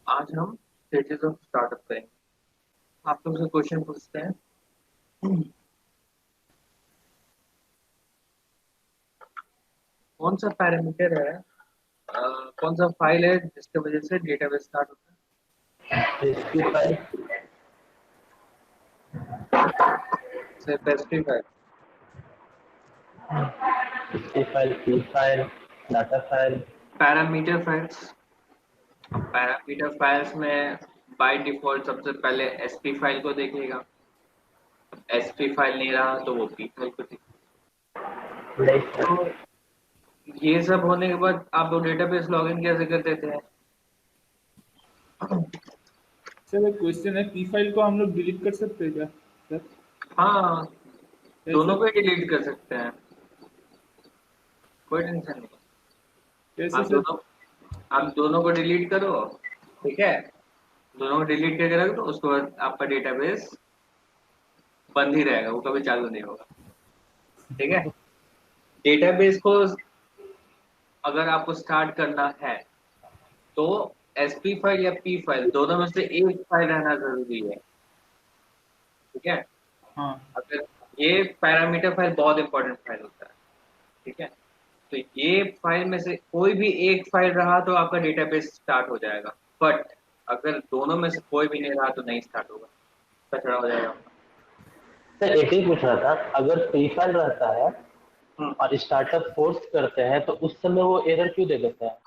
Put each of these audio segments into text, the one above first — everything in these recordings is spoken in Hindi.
आज हम स्टेजेस ऑफ स्टार्टअप करेंगे। आप लोग से क्वेश्चन पूछते हैं। कौन सा पैरामीटर है, कौन सा फाइल है जिसकी वजह से डेटाबेस स्टार्ट होता एसपी फाइल, है? Specify SP file, P file, data file. Parameter files. अब पैरामीटर फाइल्स में बाय डिफॉल्ट सबसे पहले एसपी फाइल को देखेगा। एसपी फाइल नहीं रहा तो वो पी फाइल को देखेगा। लाइक तो ये सब होने के बाद आप लोग डेटाबेस लॉगिन कैसे कर देते हैं? सर एक क्वेश्चन है, पी फाइल को हम लोग डिलीट कर सकते हैं क्या सर? हाँ, कैसे? दोनों को डिलीट कर सकते हैं, कोई टेंशन नहीं। कैसे आप सर? दोनों आप दोनों को डिलीट करो, ठीक है। दोनों को डिलीट करके रख दो, उसके बाद आपका डेटाबेस बंद ही रहेगा, वो कभी चालू नहीं होगा। ठीक है। डेटाबेस को अगर आपको स्टार्ट करना है तो एसपी फाइल या पी फाइल दोनों में से एक फाइल रहना जरूरी है। ठीक है। हाँ। अगर ये पैरामीटर फाइल बहुत इंपॉर्टेंट फाइल होता है, ठीक है। तो ये फाइल में से कोई भी एक फाइल रहा तो आपका डेटाबेस स्टार्ट हो जाएगा। बट अगर दोनों में से कोई भी नहीं रहा तो नहीं स्टार्ट होगा, कचरा हो जाएगा। सर एक ही पूछ रहा था, अगर पी फाइल रहता है हम्म, और स्टार्टअप फोर्स करते हैं तो उस समय वो एरर क्यों दे देता है?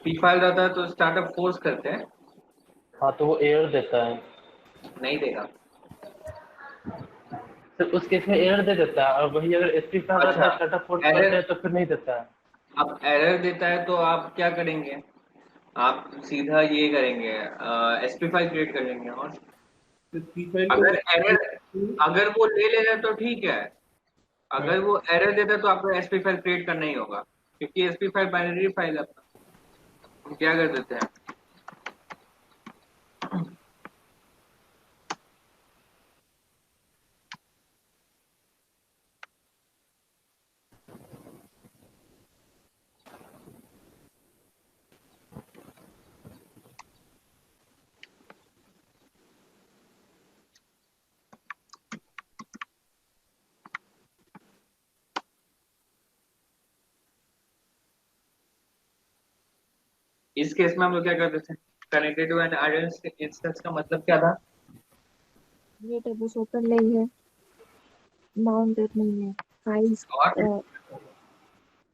पी फाइल रहता है तो स्टार्टअप फोर्स करते हैं, हाँ तो वो एरर देता है। नहीं देगा। सर उस केस में एरर दे देता है, और वही अगर एसपी फाइल रहता अच्छा, है, स्टार्टअप फोर्स करते एरर, हैं तो फिर नहीं देता है। अब एरर देता है तो आप क्या करेंगे? आप सीधा ये करेंगे, एसपी फाइल क्रिएट कर लेंगे। और तो पी फाइल को अगर एरर, हम्म। अगर वो ले लेगा तो ठीक है। अगर वो एरर देता है तो आपको एसपी फाइल क्रिएट करना ही होगा, क्योंकि एसपी फाइल बाइनरी फाइल है अपना। हम क्या कर देते हैं, इस केस में हम लोग क्या कर देते हैं, connected to an identity instance का मतलब क्या था? ये टेबल्स ओपन नहीं है, माउंटेड नहीं है, फाइल्स और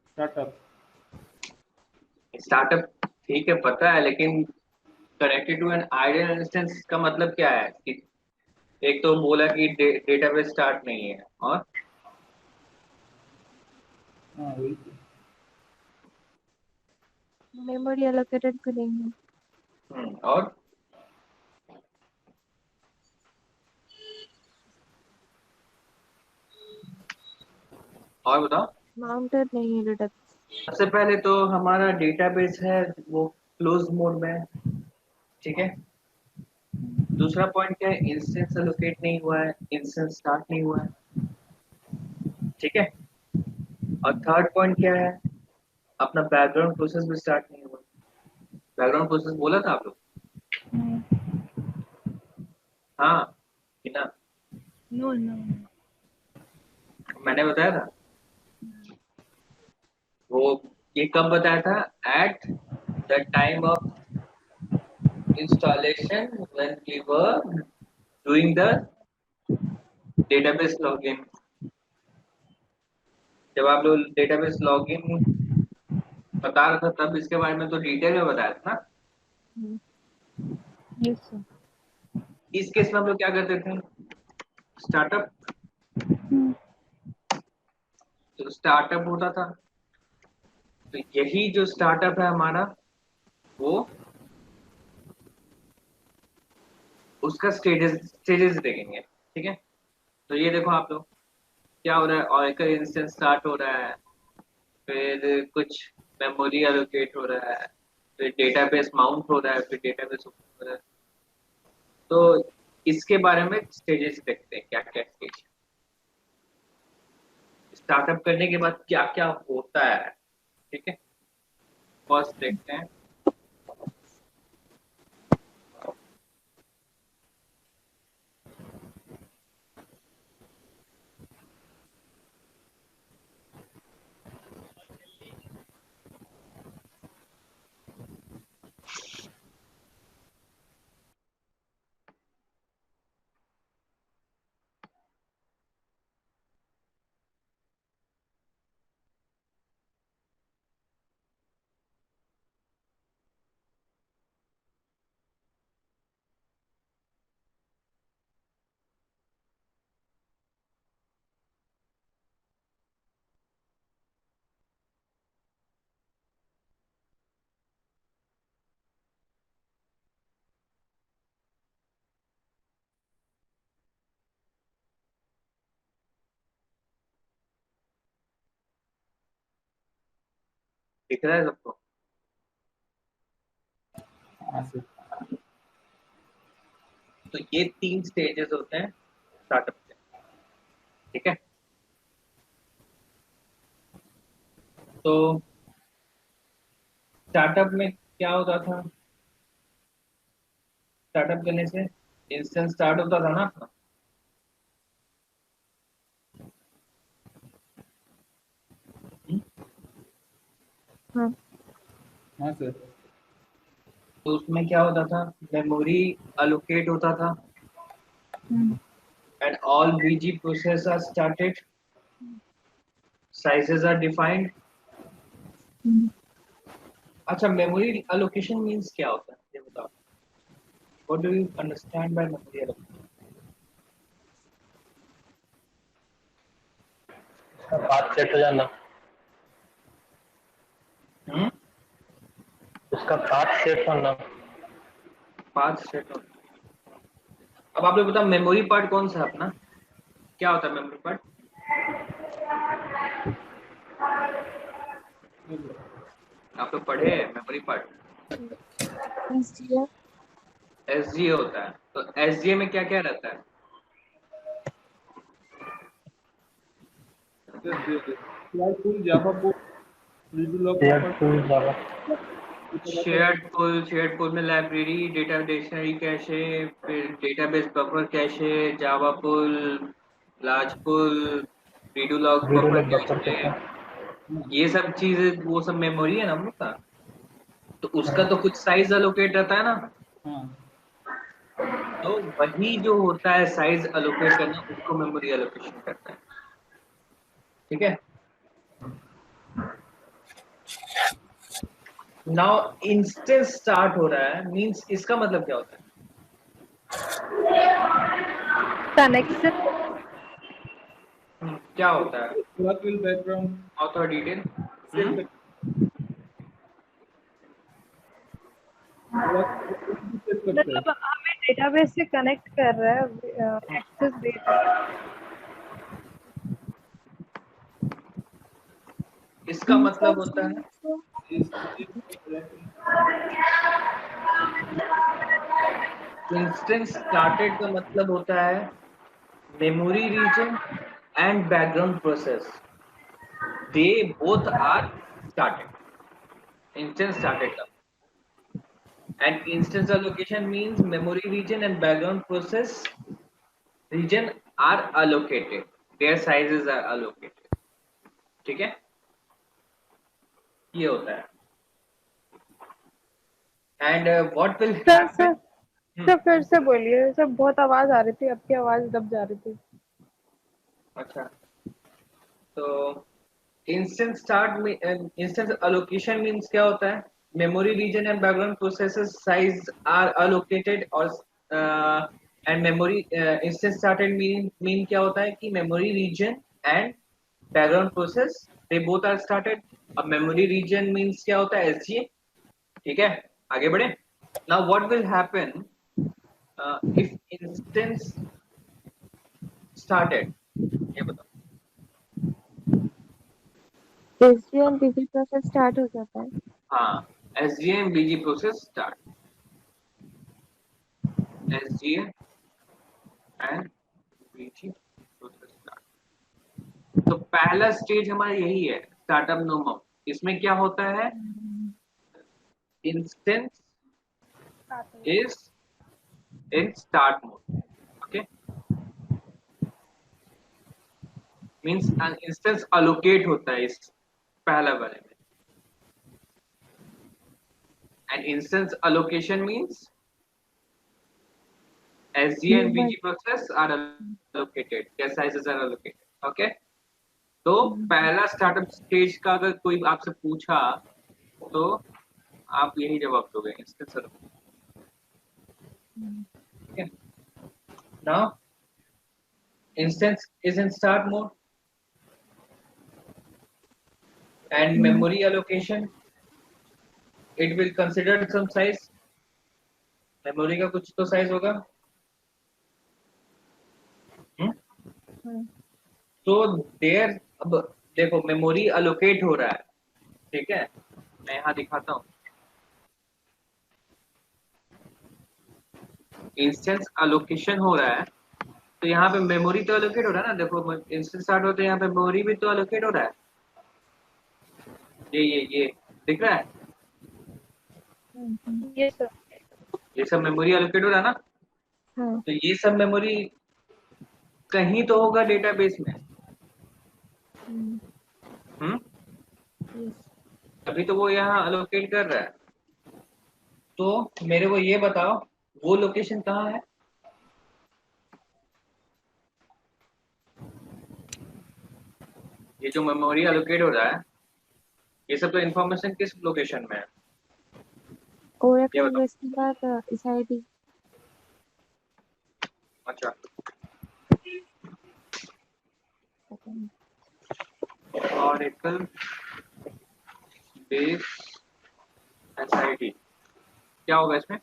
स्टार्टअप। स्टार्टअप ठीक है पता है, लेकिन connected to an ideal instance का मतलब क्या है कि एक तो बोला कि डेटाबेस स्टार्ट नहीं है, और हाँ वही तो। मेमोरी एलोकेटेड करेंगे। और बताओ। माउंटेड नहीं है डेटा। सबसे पहले तो हमारा डेटाबेस है वो क्लोज मोड में है, ठीक है। दूसरा पॉइंट क्या है, इंस्टेंस एलोकेट नहीं हुआ है, इंस्टेंस स्टार्ट नहीं हुआ है, ठीक है। और थर्ड पॉइंट क्या है, अपना बैकग्राउंड प्रोसेस भी स्टार्ट नहीं हुआ। बैकग्राउंड प्रोसेस बोला था आप लोग? हाँ कि ना? No no. मैंने बताया था वो, ये कब बताया था? At the time of installation when we were doing the database login। जब आप लोग डेटाबेस लॉगिन बता रहा था तब इसके बारे में तो डिटेल में बताया था ना। Yes sir. इस केस में हम लोग क्या करते थे, स्टार्टअप, तो स्टार्टअप होता था। तो यही जो स्टार्टअप है हमारा, वो उसका स्टेजेस स्टेजेस देखेंगे, ठीक है। तो ये देखो आप लोग, क्या हो रहा है, ऑरेकल इंस्टेंस स्टार्ट हो रहा है, फिर कुछ मेमोरी एलोकेट हो रहा है, फिर डेटाबेस माउंट हो रहा है, फिर डेटाबेस ओपन हो रहा है। तो इसके बारे में स्टेजेस देखते हैं, क्या क्या स्टेज स्टार्टअप करने के बाद क्या क्या होता है, ठीक है। फर्स्ट देखते हैं दिख रहा है सबको? हाँ सर। तो ये 3 स्टेजेस होते हैं स्टार्टअप के, ठीक है। तो स्टार्टअप में क्या होता था? स्टार्टअप करने से इंस्टेंस स्टार्ट होता था ना अपना। हम्म? हाँ। हाँ सर। तो उसमें क्या होता था? मेमोरी अलोकेट होता था hmm, and all BG process are started, sizes are defined. Hmm. अच्छा, मेमोरी अलोकेशन मींस क्या होता है ये बताओ। What do you understand by memory allocation? इसका पाथ सेट हो जाना, हम्म, उसका पाथ सेट होना। 5 सेट होता है। अब आप लोग बताओ मेमोरी पार्ट कौन सा है अपना? क्या होता है मेमोरी पार्ट? आप लोग पढ़े मेमोरी पार्ट? SGF, एसजीए होता है। तो एसजीए में क्या क्या रहता है? Share pool, Java pool, redo share property. Tool Java. Shared pool में लाइब्रेरी, डेटा डिक्शनरी कैशे, फिर database buffer cache, Java pool, large pool, redo log video buffer log buffer cache, कैसे। ये सब चीजें वो सब मेमोरी है ना हम लोग का। तो उसका तो कुछ साइज अलोकेट रहता है ना। हाँ तो वही जो होता है साइज अलोकेट करना, उसको मेमोरी अलोकेशन करता है, ठीक है। नाउ इंस्टेंस स्टार्ट हो रहा है मींस इसका मतलब क्या होता है? कनेक्शन। क्या होता है? ओरेकल बैकग्राउंड और थोड़ा डिटेल। सेट कर, ओरेकल सेट करता है। मतलब हमें डेटाबेस से कनेक्ट कर रहा है, एक्सेस दे रहा है। इसका मतलब होता है इस Oracle इंस्टेंस स्टार्टेड का मतलब होता है memory region and background process, they both are started. Instance started का and instance allocation means memory region and background process region are allocated, their sizes are allocated, ठीक है। ये होता है and what will sir happen. Sir sir फिर से बोलिए सर, बहुत आवाज आ रही थी, आपकी आवाज दब जा रही थी। अच्छा, तो इंस्टेंस allocation means क्या होता है? Memory region and background processes size are allocated और and memory instance started mean क्या होता है कि memory region and background process they both are started. अब मेमोरी रीजन मींस क्या होता है? एसजीए, ठीक है। आगे बढ़े। Now what will happen if instance started, ये बताओ। SGF बीजी प्रोसेस स्टार्ट हो जाता है। हाँ, SGA and BG process start, SGA and BG process start. तो पहला स्टेज हमारा यही है स्टार्टअप नो मम। इसमें क्या होता है? Instance is in start mode, okay. Means instance allocate होता है इस पहला वाले में, and instance allocation means SG and BG process are allocated, their sizes are allocated, okay। तो पहला स्टार्टअप स्टेज का अगर कोई आपसे पूछा तो आप यही जवाब दोगे, इंस्टेंस allocation, ठीक है। Now instance is in start mode and memory allocation, it will consider some size। Memory का कुछ तो साइज होगा। तो देयर अब देखो मेमोरी अलोकेट हो रहा है, ठीक है। मैं यहाँ दिखाता हूँ। इंस्टेंस अलोकेशन हो रहा है, तो यहाँ पे मेमोरी तो अलोकेट हो रहा है ना। देखो इंस्टेंस स्टार्ट होते हैं, यहाँ पे मेमोरी भी तो अलोकेट हो रहा है। ये दिख रहा है, ये सर। ये सब मेमोरी अलोकेट हो रहा है ना। हाँ। तो ये सब मेमोरी कहीं तो होगा डेटाबेस में। हम्म यस। अभी तो वो यहाँ अलोकेट कर रहा है। तो मेरे को ये बताओ, वो लोकेशन कहाँ है? ये जो मेमोरी अलोकेट हो रहा है, ये सब तो इन्फॉर्मेशन किस लोकेशन में है? ये ओरेकल बताओ। बेस के बाद SID। अच्छा, ऑरेकल बेस SID क्या होगा इसमें?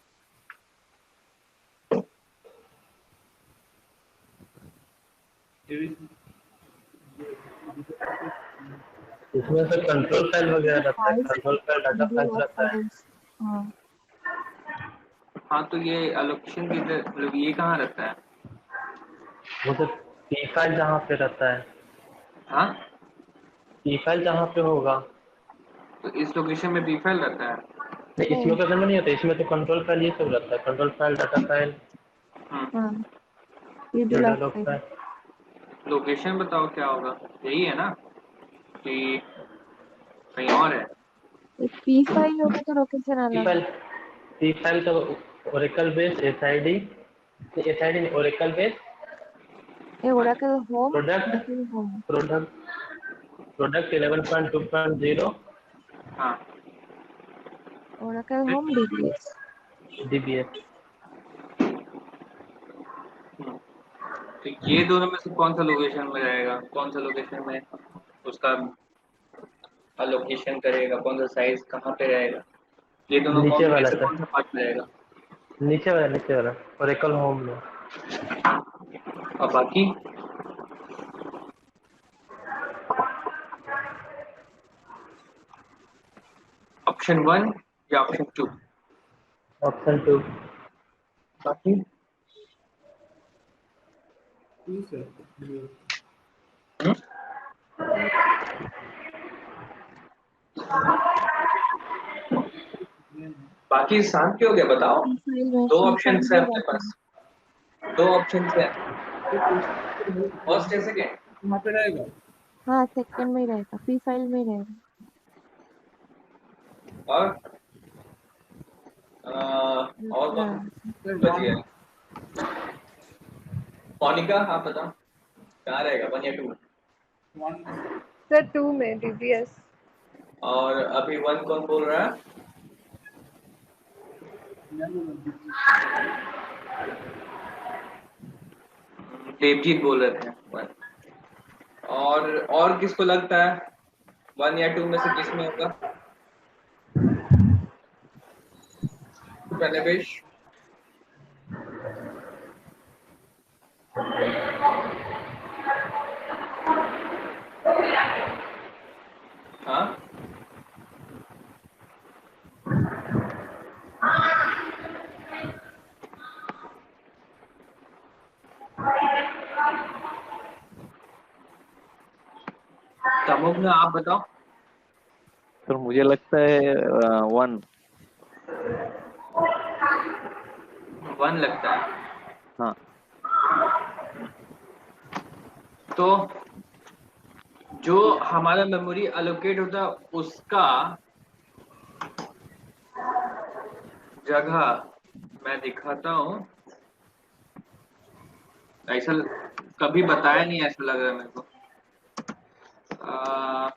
इसमें से कंट्रोल फाइल वगैरह रहता है, files, control file data video file log रहता है। फाइल्स। हाँ। हाँ, तो ये अलोकेशन की मतलब ये कहाँ रहता है? वो तो पी फाइल जहाँ पे रहता है, हाँ, पी फाइल जहाँ पे होगा। तो इस लोकेशन में भी फाइल रहता है। नहीं, इस नहीं। लोकेशन में नहीं होता, इसमें तो कंट्रोल फाइल ये सब रहता है, कंट्रोल फाइल, डाटा फाइल, हम्म हाँ, video data log log file. File. Location बताओ क्या होगा? यही है ना कि कहीं और है? एक P फाइल होगा तो लोकेशन पी अलग। फाइल, पी फाइल तो ओरेकल बेस एसआईडी, एसआईडी नहीं, ओरेकल बेस ये Oracle home, product, DB home. Product, product 11.2.0 हाँ, ओरेकल होम DBS। डीबीएस। तो ये दोनों में से कौन सा लोकेशन में रहेगा? कौन सा लोकेशन में उसका अलोकेशन करेगा? कौन सा साइज कहाँ पे रहेगा? ये दोनों नीचे में वाला से सर, कौन सा पार्ट में रहेगा? नीचे वाला ओरेकल होम में। और बाकी ऑप्शन 1 या ऑप्शन 2? ऑप्शन 2। बाकी ठीक है। हम्म? बाकी शांत क्यों हो गया बताओ? P फाइल में, दो P ऑप्शन फाइल है में अपने रहता है। पास, दो ऑप्शन है, तो फर्स्ट है सेकेंड। वहाँ पे रहेगा। हाँ, सेकंड में ही रहेगा, P फाइल में ही रहेगा। और और कौन हाँ। सर बच वन, गया? मोनिका आप बताओ कहाँ रहेगा, 1 या 2? वन सर 2 में DBS। और अभी 1 कौन बोल रहा है? देवजीत बोल रहे थे 1। और किसको लगता है 1 या 2 में से किस में होगा? प्रनवेश, हाँ, तमुग्न आप बताओ। सर मुझे लगता है 1। 1 लगता है। हाँ। तो जो हमारा मेमोरी अलोकेट होता है उसका जगह मैं दिखाता हूँ। ऐसा कभी बताया नहीं, ऐसा लग रहा है मेरे को। आ,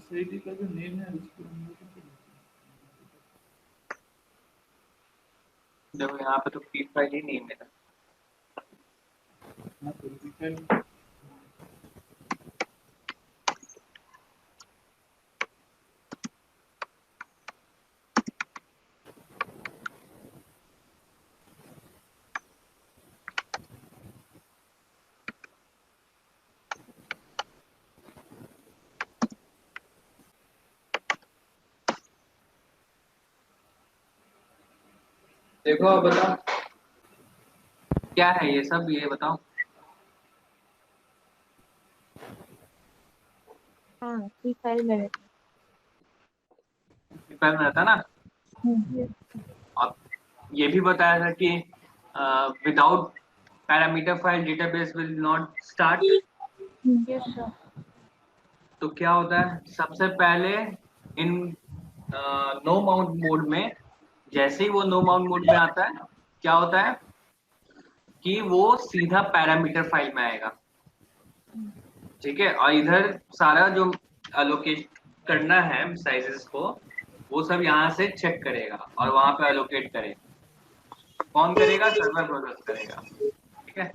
SID का जो नेम है उसको हम लोग को देखो यहाँ पे तो पी फाइल ही नहीं है मेरा। हाँ, तो पी फाइल देखो अब बताओ क्या है ये सब, ये बताओ। हाँ पी फाइल में रहता पी फाइल में रहता ना। है। अब ये भी बताया था कि without parameter file database will not start. Yes sir. तो क्या होता है सबसे पहले इन नो माउंट मोड में, जैसे ही वो नो माउंट मोड में आता है क्या होता है कि वो सीधा पैरामीटर फाइल में आएगा। ठीक है, और इधर सारा जो अलोकेट करना है साइजेस को वो सब यहाँ से चेक करेगा और वहां पे अलोकेट करेगा। कौन करेगा? सर्वर प्रोसेस करेगा। ठीक है,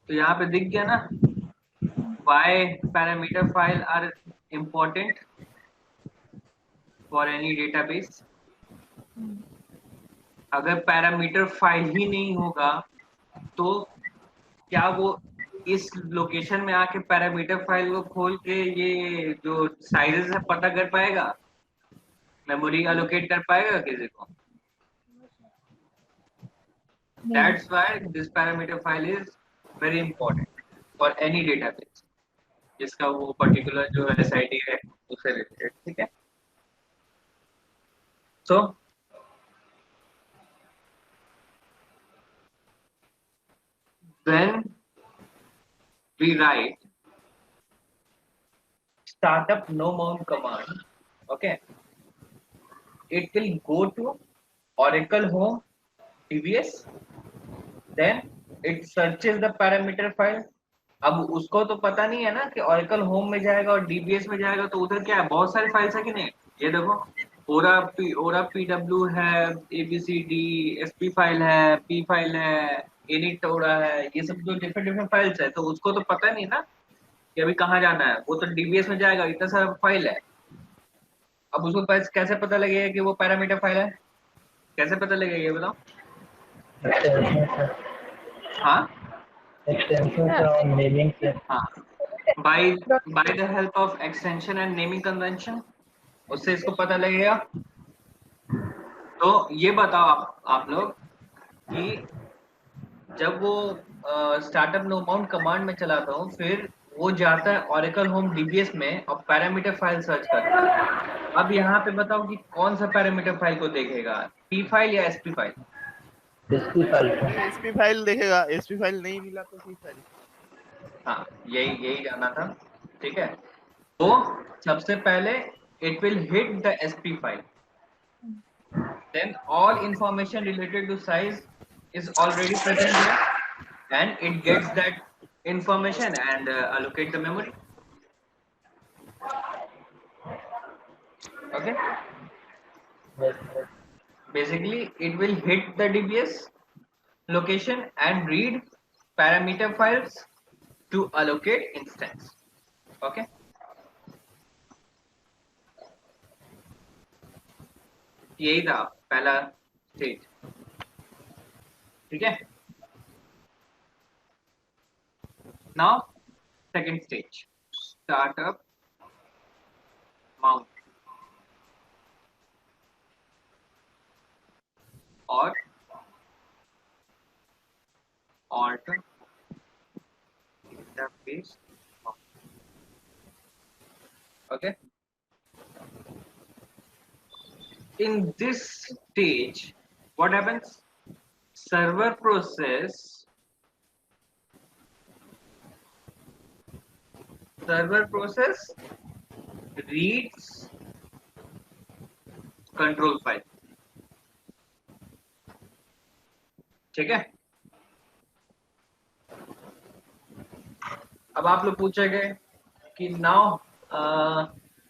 तो यहाँ पे दिख गया ना why parameter file are important for any database। अगर पैरामीटर फाइल ही नहीं होगा तो क्या वो इस लोकेशन में आके पैरामीटर फाइल को खोल के ये जो साइजेस है पता कर पाएगा, मेमोरी अलोकेट कर पाएगा किसी को? नहीं that's why this parameter file is very important for any database जिसका वो पर्टिकुलर जो एसआईडी है उससे रिलेटेड। ठीक है, सो when we write startup no mount command, okay, it will go to Oracle Home DBS, then it searches the parameter file। अब उसको तो पता नहीं है ना कि Oracle Home में जाएगा और DBS में जाएगा, तो उधर क्या है बहुत सारी फाइल्स है कि नहीं। ये देखो ओरा PW है, ABCD SP फाइल है, P फाइल है, init ओरा है, ये सब जो डिफरेंट डिफरेंट फाइल्स है, तो उसको तो पता नहीं ना कि अभी कहाँ जाना है। वो तो DBS में जाएगा, इतना सारा फाइल है। अब उसको कैसे पता लगेगा कि वो पैरामीटर फाइल है? कैसे पता लगेगा ये बताओ। एक्सटेंशन से, हाँ एक्सटेंशन से और नेमिंग से। हाँ, by by the help of extension and naming convention उससे इसको पता लगेगा। तो ये बताओ आप लोग कि जब वो स्टार्टअप नो माउंट कमांड में चलाता हूँ फिर वो जाता है Oracle Home DBS में और पैरामीटर फाइल सर्च करता है। अब यहाँ पे बताओ कि कौन सा पैरामीटर फाइल को देखेगा, P फाइल या SP फाइल? एसपी फाइल को। एसपी फाइल देखेगा, एसपी फाइल नहीं मिला तो पी फाइल। हाँ, यही जाना था। ठीक है, तो सबसे पहले it will hit the SP file, then all information related to size is already present there and it gets that information and allocate the memory. Okay, basically it will hit the DBS location and read parameter files to allocate instance. Okay, यही था पहला स्टेज। ठीक है, now second stage, startup mount or alt interface mount. Okay, in this stage what happens? Server process reads control file। ठीक है, अब आप लोग पूछेंगे कि now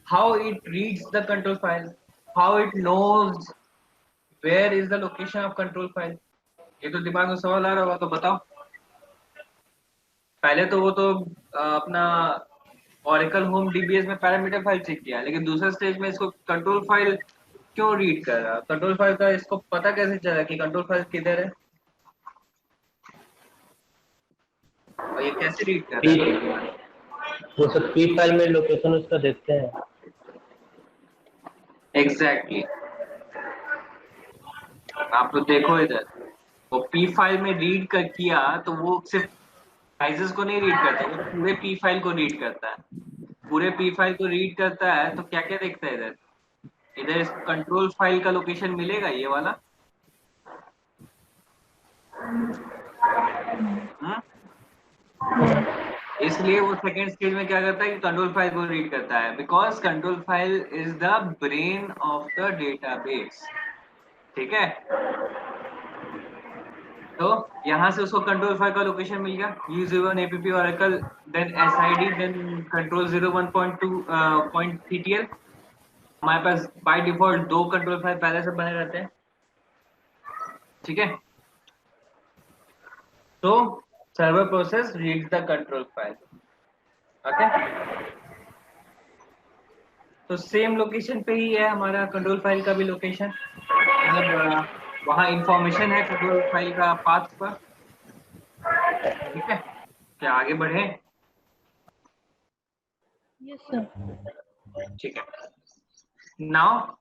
how it reads the control file, how it knows where is the location of control file? ये तो दिमाग में सवाल आ रहा होगा, तो बताओ। पहले तो वो तो अपना Oracle होम डीबीएस में पैरामीटर फाइल चेक किया, लेकिन दूसरे स्टेज में इसको कंट्रोल फाइल क्यों रीड कर रहा? कंट्रोल फाइल का इसको पता कैसे चला कि कंट्रोल फाइल किधर है, और ये कैसे रीड कर पी रहा है? वो सब पी फाइल में लोकेशन उसका देखते हैं। एग्जैक्टली आप तो देखो इधर, वो पी फाइल में रीड कर किया तो वो सिर्फ साइजेस को नहीं रीड करता, वो पूरे पी फाइल को रीड करता है। पूरे पी फाइल को रीड करता है तो क्या क्या देखता है इधर? इधर इस कंट्रोल फाइल का लोकेशन मिलेगा, ये वाला। हम्म? इसलिए वो सेकेंड स्टेज में क्या करता है कि कंट्रोल फाइल को रीड करता है, because control file is the brain of the database. ठीक है, तो यहाँ से उसको कंट्रोल फाइल का लोकेशन मिल गया, U01 app oracle, then SID, then control 01.2.ttl। हमारे पास बाय डिफॉल्ट 2 कंट्रोल फाइल पहले से बने रहते हैं। ठीक है, तो server process reads the control file. Okay, तो सेम लोकेशन पे ही है हमारा कंट्रोल फाइल का भी लोकेशन, मतलब वहाँ इंफॉर्मेशन है कंट्रोल फाइल का पाथ पर। ठीक है, क्या आगे बढ़े? Yes sir. ठीक है, now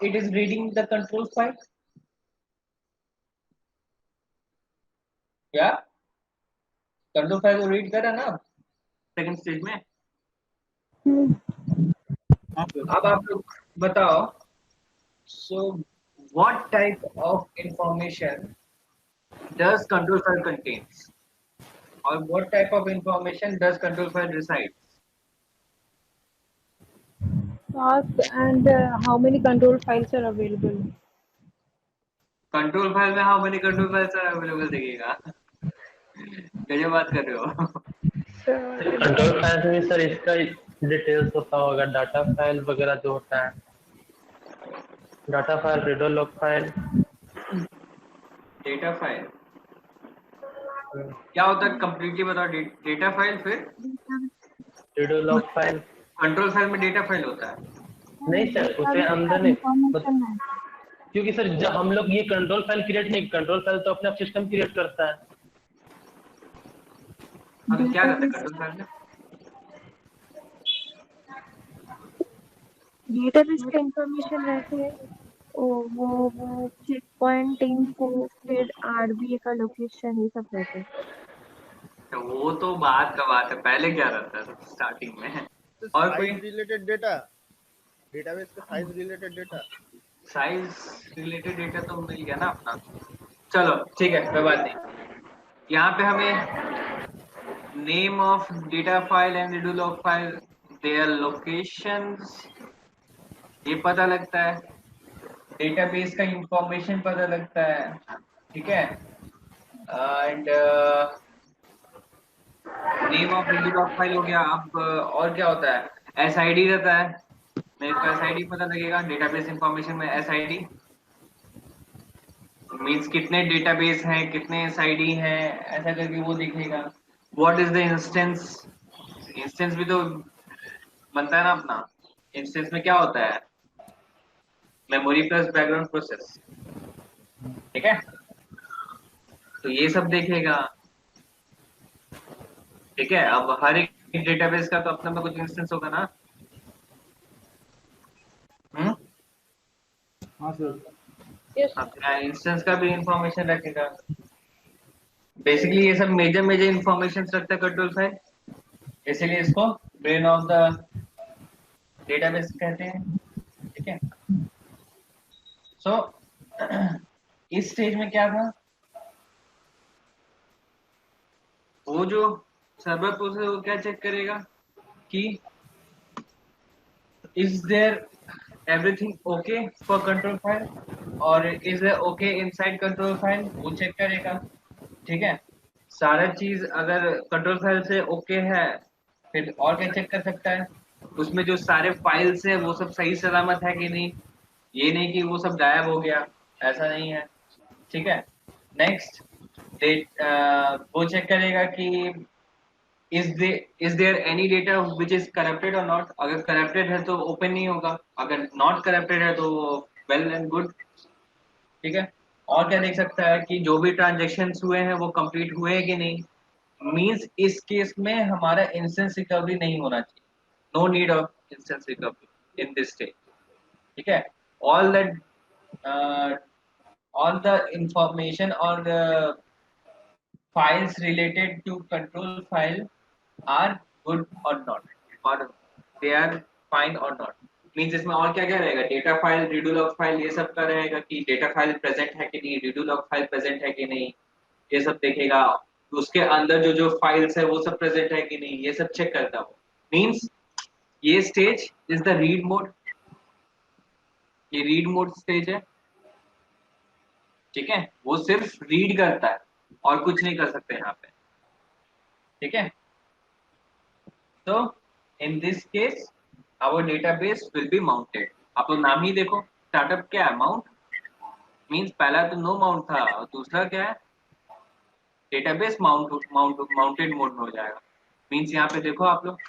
it is reading the control file। क्या कंट्रोल फाइल को रीड करा ना सेकंड स्टेज में? हाँ सर। अब आप लोग बताओ, so what type of information does control file contains, or what type of information does control file resides? Task and how many control files are available? Control file में how many control files are available दिखेगा। गजब बात कर रहे हो। कंट्रोल फाइल में सर इसका डिटेल्स होता होगा, डाटा फाइल वगैरह जो होता है, data file, redo log file. Data file क्या होता है कंप्लीटली बताओ? डेटा फाइल, फिर redo log file. Control file में डेटा फाइल होता है? नहीं सर, उसे अंदर नहीं, क्योंकि सर जब हम लोग ये कंट्रोल फाइल क्रिएट नहीं, कंट्रोल फाइल तो अपने आप सिस्टम क्रिएट करता है। अब क्या करते हैं कंट्रोल फाइल में? डेटाबेस का इंफॉर्मेशन रहते हैं, वो चेक पॉइंट इनको, फिर आरबीए का लोकेशन, ये सब रहते हैं। तो वो तो बात का बात है, पहले क्या रहता था स्टार्टिंग में? और कोई रिलेटेड डेटा, डेटाबेस का size related data, size related data तो मिल गया ना अपना। चलो ठीक है, कोई बात नहीं। यहाँ पे हमें name of data file and redo log file, their locations, ये पता लगता है। डेटाबेस का इंफॉर्मेशन पता लगता है। ठीक है, and name of redo log file हो गया। अब और क्या होता है? SID रहता है, मेरे को SID पता लगेगा। डेटाबेस इंफॉर्मेशन में SID मीन्स कितने डेटाबेस हैं, कितने SID हैं, ऐसा करके वो दिखेगा। What is the instance? Instance भी तो बनता है ना अपना। इंस्टेंस में क्या होता है? Memory plus background process. ठीक है, तो ये सब देखेगा। ठीक है, अब हर एक डेटाबेस का तो अपना में कुछ इंस्टेंस होगा ना। हाँ सर। अपना इंस्टेंस का भी इंफॉर्मेशन रखेगा। बेसिकली ये सब मेजर इंफॉर्मेशन रखता है कंट्रोल फाइल, इसीलिए इसको ब्रेन ऑफ द डेटाबेस कहते हैं। ठीक है, सो इस स्टेज में क्या था? वो जो सर्वर प्रोसेस वो क्या चेक करेगा कि is there everything okay for control file, और is there okay inside control file, वो चेक करेगा। ठीक है, सारा चीज अगर कंट्रोल फाइल से ओके है, फिर और क्या चेक कर सकता है? उसमें जो सारे फाइल्स है वो सब सही सलामत है कि नहीं, ये नहीं कि वो सब गायब हो गया, ऐसा नहीं है। ठीक है, नेक्स्ट वो चेक करेगा कि is there any data which is corrupted और नॉट। अगर करप्टेड है तो ओपन नहीं होगा, अगर नॉट करप्टेड है तो वेल एंड गुड। ठीक है, और क्या देख सकता है कि जो भी ट्रांजेक्शन हुए हैं वो कंप्लीट हुए हैं कि नहीं। मींस इस केस में हमारा इंस्टेंस रिकवरी नहीं होना चाहिए, no need of instance recovery in this stage. ठीक है, all that all the information or the files related to control file are good or not, or they are fine or not। Means इसमें और क्या क्या रहेगा, data file, redo log file, ये सब का रहेगा कि डेटा फाइल प्रेजेंट है कि नहीं, रीडू लॉग फाइल प्रेजेंट है कि नहीं, ये सब देखेगा। उसके अंदर जो जो फाइल्स है वो सब प्रेजेंट है कि नहीं, ये सब चेक करता हूँ। मीन्स ये stage is the read mode, ये रीड मोड स्टेज है। ठीक है, वो सिर्फ रीड करता है और कुछ नहीं कर सकते यहाँ पे। ठीक है, तो in this case our database will be mounted. आप लोग नाम ही देखो, स्टार्टअप क्या है, माउंट। मींस पहला तो नो माउंट था और दूसरा क्या है, डेटाबेस माउंटेड मोड में हो जाएगा। मींस यहाँ पे देखो आप लोग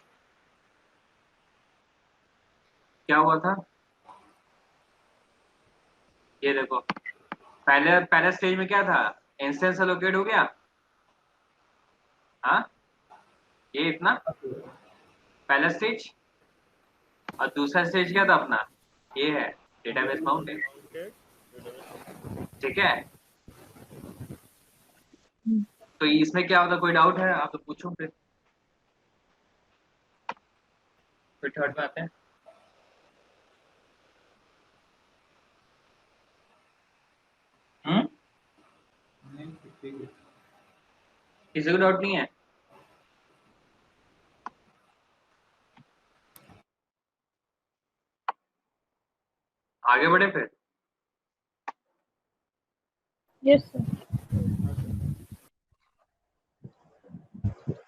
क्या हुआ था, ये देखो पहले पहले स्टेज में क्या था, इंस्टेंस एलोकेट हो गया। हाँ, ये इतना पहला स्टेज, और दूसरा स्टेज क्या था अपना, ये है डेटाबेस माउंटेड। ठीक है, तो इसमें क्या होता, कोई डाउट है आप तो पूछो, फिर थर्ड में आते हैं। नहीं, ठीक है। किसी को डाउट नहीं है? आगे बढ़े फिर। Yes sir.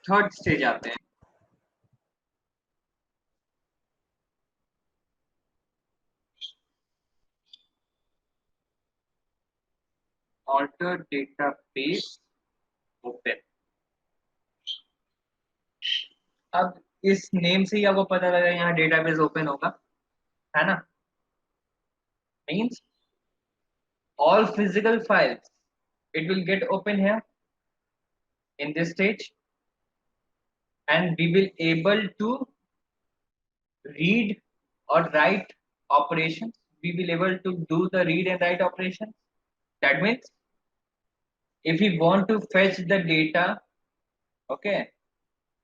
थर्ड स्टेज आते हैं, ऑल्टर डेटाबेस ओपन। अब इस नेम से ही आपको पता लगा यहाँ डेटाबेस ओपन होगा, है ना। Means all physical files it will get open here in this stage, and we will able to read or write operations. We will able to do the read and write operations. That means if we want to fetch the data, okay,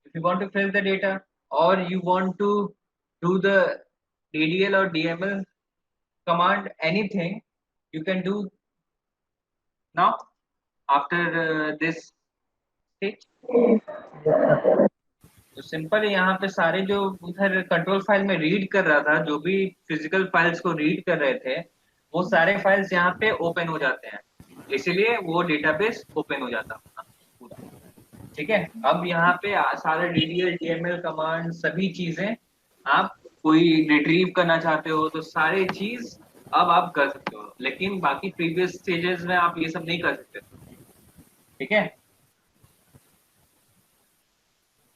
if you want to fetch the data or you want to do the DDL or DML command, anything you can do now after this stage। तो सिंपल यहाँ पे सारे जो उधर कंट्रोल फाइल में रीड कर रहा था, जो भी फिजिकल फाइल्स को रीड कर रहे थे, वो सारे फाइल्स यहाँ पे ओपन हो जाते हैं, इसीलिए वो डेटाबेस ओपन हो जाता है पूरा। ठीक है, अब यहाँ पे सारे DDL DML कमांड सभी चीजें आप कोई रिट्रीव करना चाहते हो तो सारे चीज अब आप कर सकते हो, लेकिन बाकी प्रीवियस स्टेजेस में आप ये सब नहीं कर सकते। ठीक है,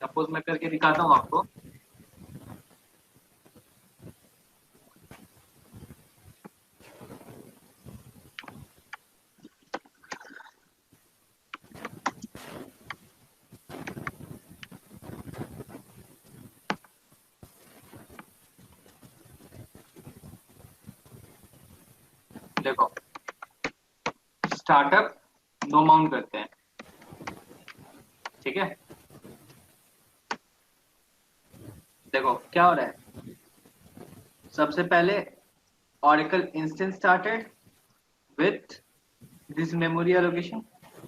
सपोज मैं करके दिखाता हूँ आपको। देखो स्टार्टअप नो माउंट करते हैं। ठीक है, देखो क्या हो रहा है, सबसे पहले Oracle instance started with this memory allocation।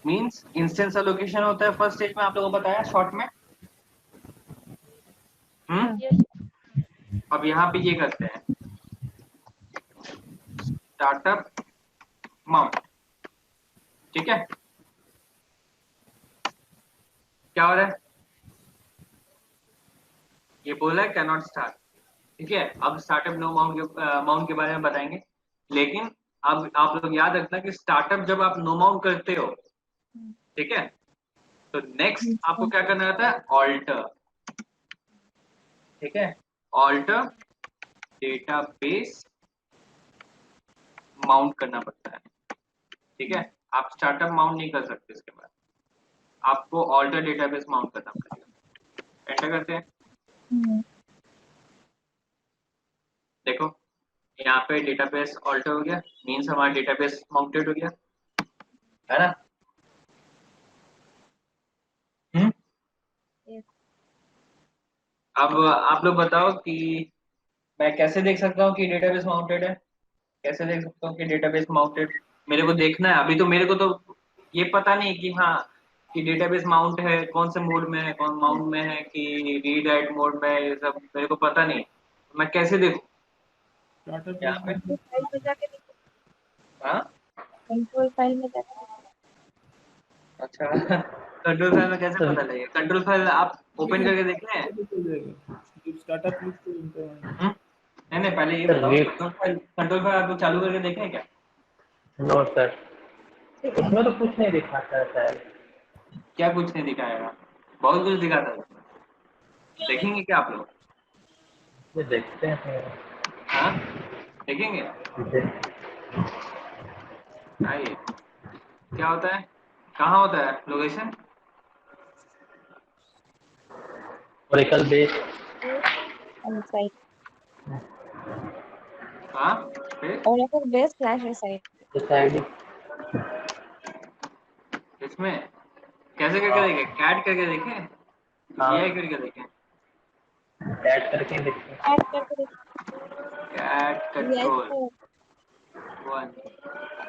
Means instance allocation होता है फर्स्ट स्टेज में, आप लोगों को बताया शॉर्ट में। अब यहाँ पे ये करते हैं स्टार्टअप माउंट। ठीक है, क्या हो रहा है, ये बोला है कैन नॉट स्टार्ट। ठीक है, अब स्टार्टअप नो माउंट के बारे में बताएंगे। लेकिन अब आप लोग याद रखना कि स्टार्टअप जब आप नो माउंट करते हो, ठीक है, तो नेक्स्ट आपको क्या करना रहता है, ऑल्टर, ठीक है, ऑल्टर डेटाबेस माउंट करना पड़ता है, ठीक है। आप स्टार्टअप माउंट नहीं कर सकते, इसके बाद आपको ऑल्टर डेटाबेस माउंट करना पड़ेगा। एंटर करते हैं, देखो यहाँ पे डेटाबेस ऑल्टर हो गया, मीन्स हमारा डेटाबेस माउंटेड हो गया, है ना। Yes. अब आप लोग बताओ कि मैं कैसे देख सकता हूँ कि डेटाबेस माउंटेड है, कैसे देख सकता हूँ कि डेटाबेस माउंटेड, मेरे को देखना है। अभी तो मेरे को तो ये पता नहीं कि हाँ कि डेटाबेस माउंट है, कौन से मोड में है, कौन माउंट में है कि रीड राइट मोड में है, ये सब मेरे को पता नहीं। मैं कैसे देखूँ डाटा यहाँ पे? कंट्रोल फाइल में जाके देखो, हाँ कंट्रोल फाइल में जाके देखो। अच्छा कंट्रोल फाइल में कैसे पता लगेगा? कंट्रोल फाइल आप ओपन करके देखे हैं? तो चल जाएगा जब स्टार्टअप लिस्ट तो इंटर। नहीं नहीं, पहले ये सर बताओ, रीड, कंट्रोल फाइल आप लोग चालू करके देखे हैं क्या? नो सर, उसमें तो कुछ नहीं दिखाता है शायद। क्या कुछ नहीं दिखाएगा? बहुत कुछ दिखाता है उसमें। देखेंगे क्या आप लोग? ये देखते हैं। हाँ देखेंगे। देख- आइए, क्या होता है, कहाँ होता है लोकेशन? Oracle base, Insight. हाँ फिर Oracle base / Insight. SID, इसमें कैसे करके हाँ देखें? कैट करके देखें, हाँ, GI करके देखें? ऐड करके देखते हैं। Add करके देखो, कैट GI कंट्रोल तो 1,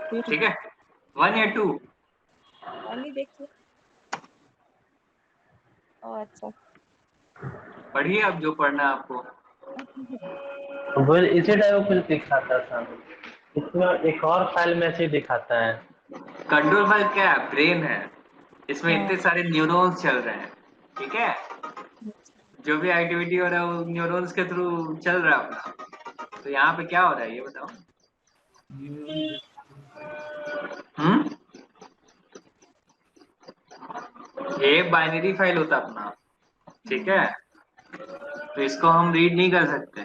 फिर ठीक है, 1 या 2? वाली देखिए। ओह अच्छा। पढ़िए अब जो पढ़ना है आपको। वो इसी टाइप कुछ दिखाता था, इसमें एक और फाइल में ऐसे ही दिखाता है। कंट्रोल फाइल क्या है? ब्रेन है, इसमें हाँ इतने सारे न्यूरॉन्स चल रहे हैं, ठीक है, जो भी एक्टिविटी हो रहा है वो न्यूरॉन्स के थ्रू चल रहा है अपना। तो यहाँ पे क्या हो रहा है ये बताओ? हम्म, ये बाइनरी फाइल होता है अपना, ठीक है, तो इसको हम रीड नहीं कर सकते।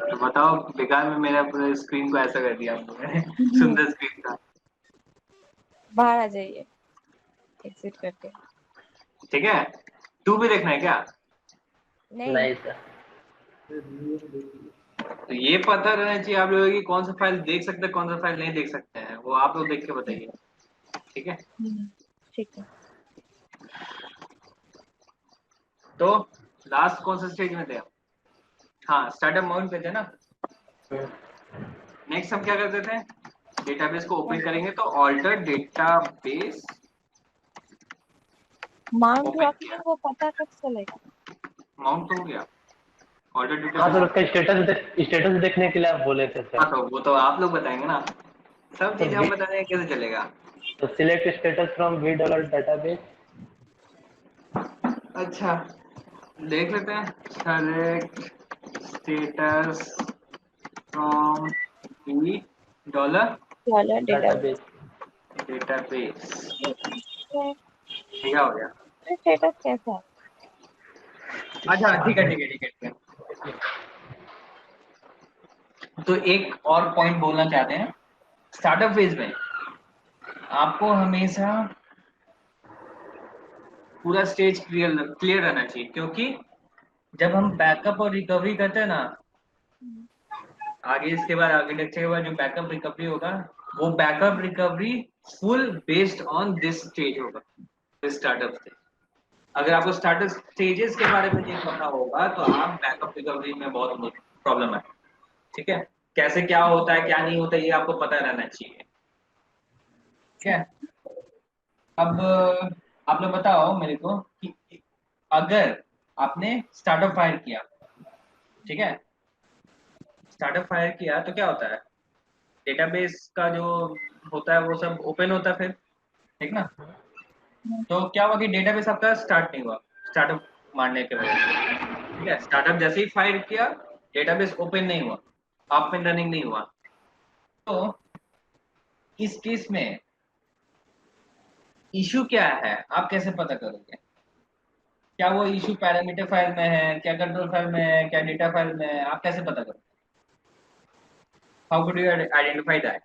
तो बताओ, बेकार में मेरा पूरा स्क्रीन को ऐसा कर दिया आप लोगों ने सुंदर स्क्रीन का, बाहर आ जाइए एग्जिट करके। ठीक है। 2 भी देखना है क्या? नहीं नहीं सर, तो ये पता रहना चाहिए आप लोगों की कौन सा फाइल देख सकते हैं, कौन सा फाइल नहीं देख सकते हैं, वो आप लोग देख के बताइए, ठीक है। ठीक है। तो लास्ट कौन सा स्टेज में थे हम? हाँ स्टार्टअप माउंट पे थे ना। नेक्स्ट हम क्या करते थे, डेटाबेस को ओपन करेंगे तो ऑल्टर डेटाबेस माउंट ओपन हुआ कि किया, नहीं वो पता कब चलेगा? माउंट तो हो गया, ऑल्टर हाँ सर, डेटाबेस। उसका स्टेटस देखने के लिए आप बोले थे हाँ सर। तो वो तो आप लोग बताएंगे ना, सब तो चीज हम बता देंगे, कैसे चलेगा? तो select status from V dollar database. अच्छा देख लेते हैं, select status from V dollar dollar database, database, database क्या हो गया? स्टेटस कैसा है? अच्छा ठीक है ठीक है ठीक है ठीक है। तो एक और पॉइंट बोलना चाहते हैं, स्टार्टअप फेज में आपको हमेशा पूरा स्टेज क्लियर क्लियर रहना चाहिए, क्योंकि जब हम बैकअप और रिकवरी करते हैं ना, आगे इसके बाद आर्किटेक्चर के बाद जो बैकअप रिकवरी होगा, वो backup recovery full based on this stage होगा, दिस स्टार्टअप स्टेज। अगर आपको स्टार्टअप स्टेजेस के बारे में नहीं पता होगा तो आप बैकअप रिकवरी में बहुत प्रॉब्लम है, ठीक है। कैसे क्या होता है क्या नहीं होता है ये आपको पता रहना चाहिए, ठीक है। अब आप लोग बताओ मेरे को कि अगर आपने स्टार्टअप फायर किया, ठीक है, स्टार्टअप फायर किया तो क्या होता है, डेटाबेस का जो होता है वो सब ओपन होता है फिर, ठीक ना। तो क्या हुआ कि डेटाबेस आपका स्टार्ट नहीं हुआ स्टार्टअप मारने के वजह से, ठीक है। स्टार्टअप जैसे ही फायर किया डेटाबेस ओपन नहीं हुआ, अप एंड रनिंग नहीं हुआ, तो इस केस में इशू क्या है आप कैसे पता करोगे? क्या वो इशू पैरामीटर फाइल में है, क्या कंट्रोल फाइल में है, क्या डेटा फाइल में है, आप कैसे पता करोगे? How could you identify that?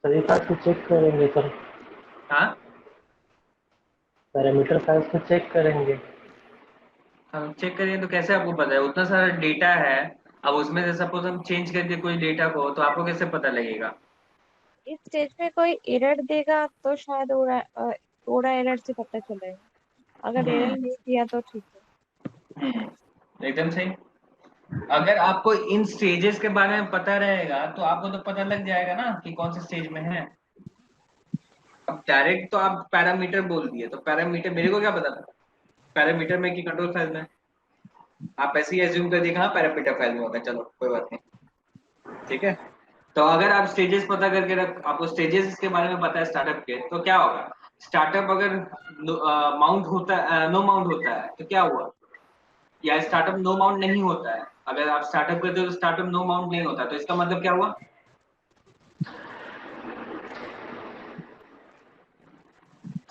सभी फाइल्स को चेक करेंगे सर, हाँ, पैरामीटर फाइल्स को चेक करेंगे। हम चेक करें तो कैसे आपको पता है? उतना सारा डेटा है, अब उसमें से सपोज हम चेंज करके कोई डेटा को, तो आपको कैसे पता लगेगा? इस स्टेज में कोई एरर देगा तो शायद ओरा एरर से पता चलेगा। अगर एरर नहीं दिया तो ठीक है। एकदम सही। अगर आपको इन स्टेजेस के बारे में पता रहेगा तो आपको तो पता लग जाएगा ना कि कौन से स्टेज में है। अब डायरेक्ट तो आप पैरामीटर बोल दिए, तो पैरामीटर मेरे को क्या पता था पैरामीटर में कि कंट्रोल फाइल में? आप ऐसे ही एज्यूम कर दिए हाँ पैरामीटर फाइल में होगा, चलो कोई बात नहीं, ठीक है। तो अगर आप स्टेजेस पता करके आपको स्टेजेस के बारे में पता है स्टार्टअप के, तो क्या होगा? स्टार्टअप अगर माउंट होता है, नो माउंट होता है तो क्या हुआ? या स्टार्टअप नो माउंट नहीं होता है, अगर आप स्टार्टअप करते हो तो स्टार्टअप नो माउंट नहीं होता, तो इसका मतलब क्या हुआ?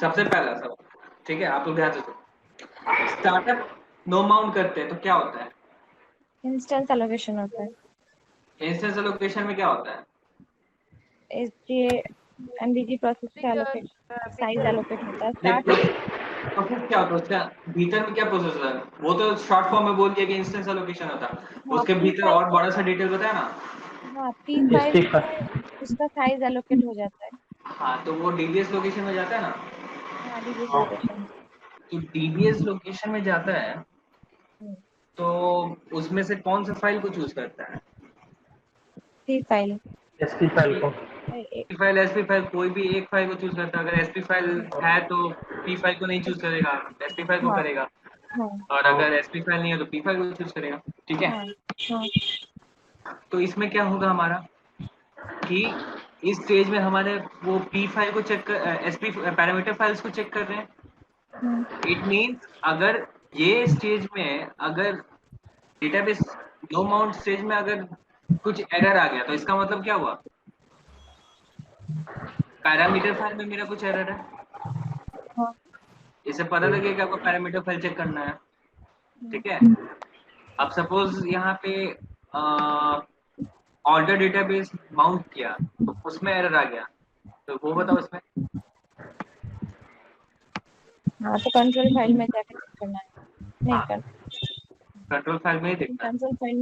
सबसे पहला सब, ठीक है, आप लोग ध्यान से सुनो। स्टार्टअप नो माउंट करते हैं तो क्या होता है? इंस्टेंस एलोकेशन होता है। इंस्टेंस एलोकेशन में क्या होता है? एसडीए एमडीजी प्रोसेस का एलोकेट साइज एलोकेट होता है। नहीं, स्टार्ट प्रोसेस क्या होता है उसका? भीतर में क्या प्रोसेस होता है? वो तो शॉर्ट फॉर्म में बोल दिया कि इंस्टेंस एलोकेशन होता है, हाँ उसके पी भीतर फाइल और बड़ा सा डिटेल बताया ना। हाँ पी फाइल एसपी फाइल, में उसका साइज एलोकेट हो जाता है। हाँ, तो वो डीबीएस लोकेशन में जाता है ना। हाँ डीबीएस लोकेशन। तो डीबीएस लोकेशन में जाता है, तो उसमें से कौन सा फाइल को चूज करता है? पी फाइल एसपी फाइल को। पी फाइल, एसपी फाइल, कोई भी एक फाइल को चूज करता है। अगर एसपी फाइल है तो पी फाइल को नहीं चूज करेगा, एसपी फाइल को हाँ करेगा। हाँ और अगर एसपी फाइल नहीं है तो पी फाइल को चूज करेगा, ठीक है। हाँ हाँ तो इसमें क्या होगा हमारा कि इस स्टेज में हमारे वो पी फाइल को चेक कर, एसपी पैरामीटर फाइल्स को चेक कर रहे हैं। इट मींस अगर ये स्टेज में अगर डेटाबेस नो माउंट स्टेज में अगर कुछ एरर आ गया तो इसका मतलब क्या हुआ? पैरामीटर फाइल में मेरा कुछ एरर है, हाँ इसे पता लगेगा कि आपको पैरामीटर फाइल चेक करना है, ठीक है। अब सपोज यहाँ पे ऑर्डर डेटाबेस माउंट किया तो उसमें एरर आ गया, तो वो बताओ इसमें। हाँ तो कंट्रोल फाइल में जाके चेक करना है। नहीं हाँ, कर कंट्रोल फाइल में ही देखना है। कंट्रोल फाइल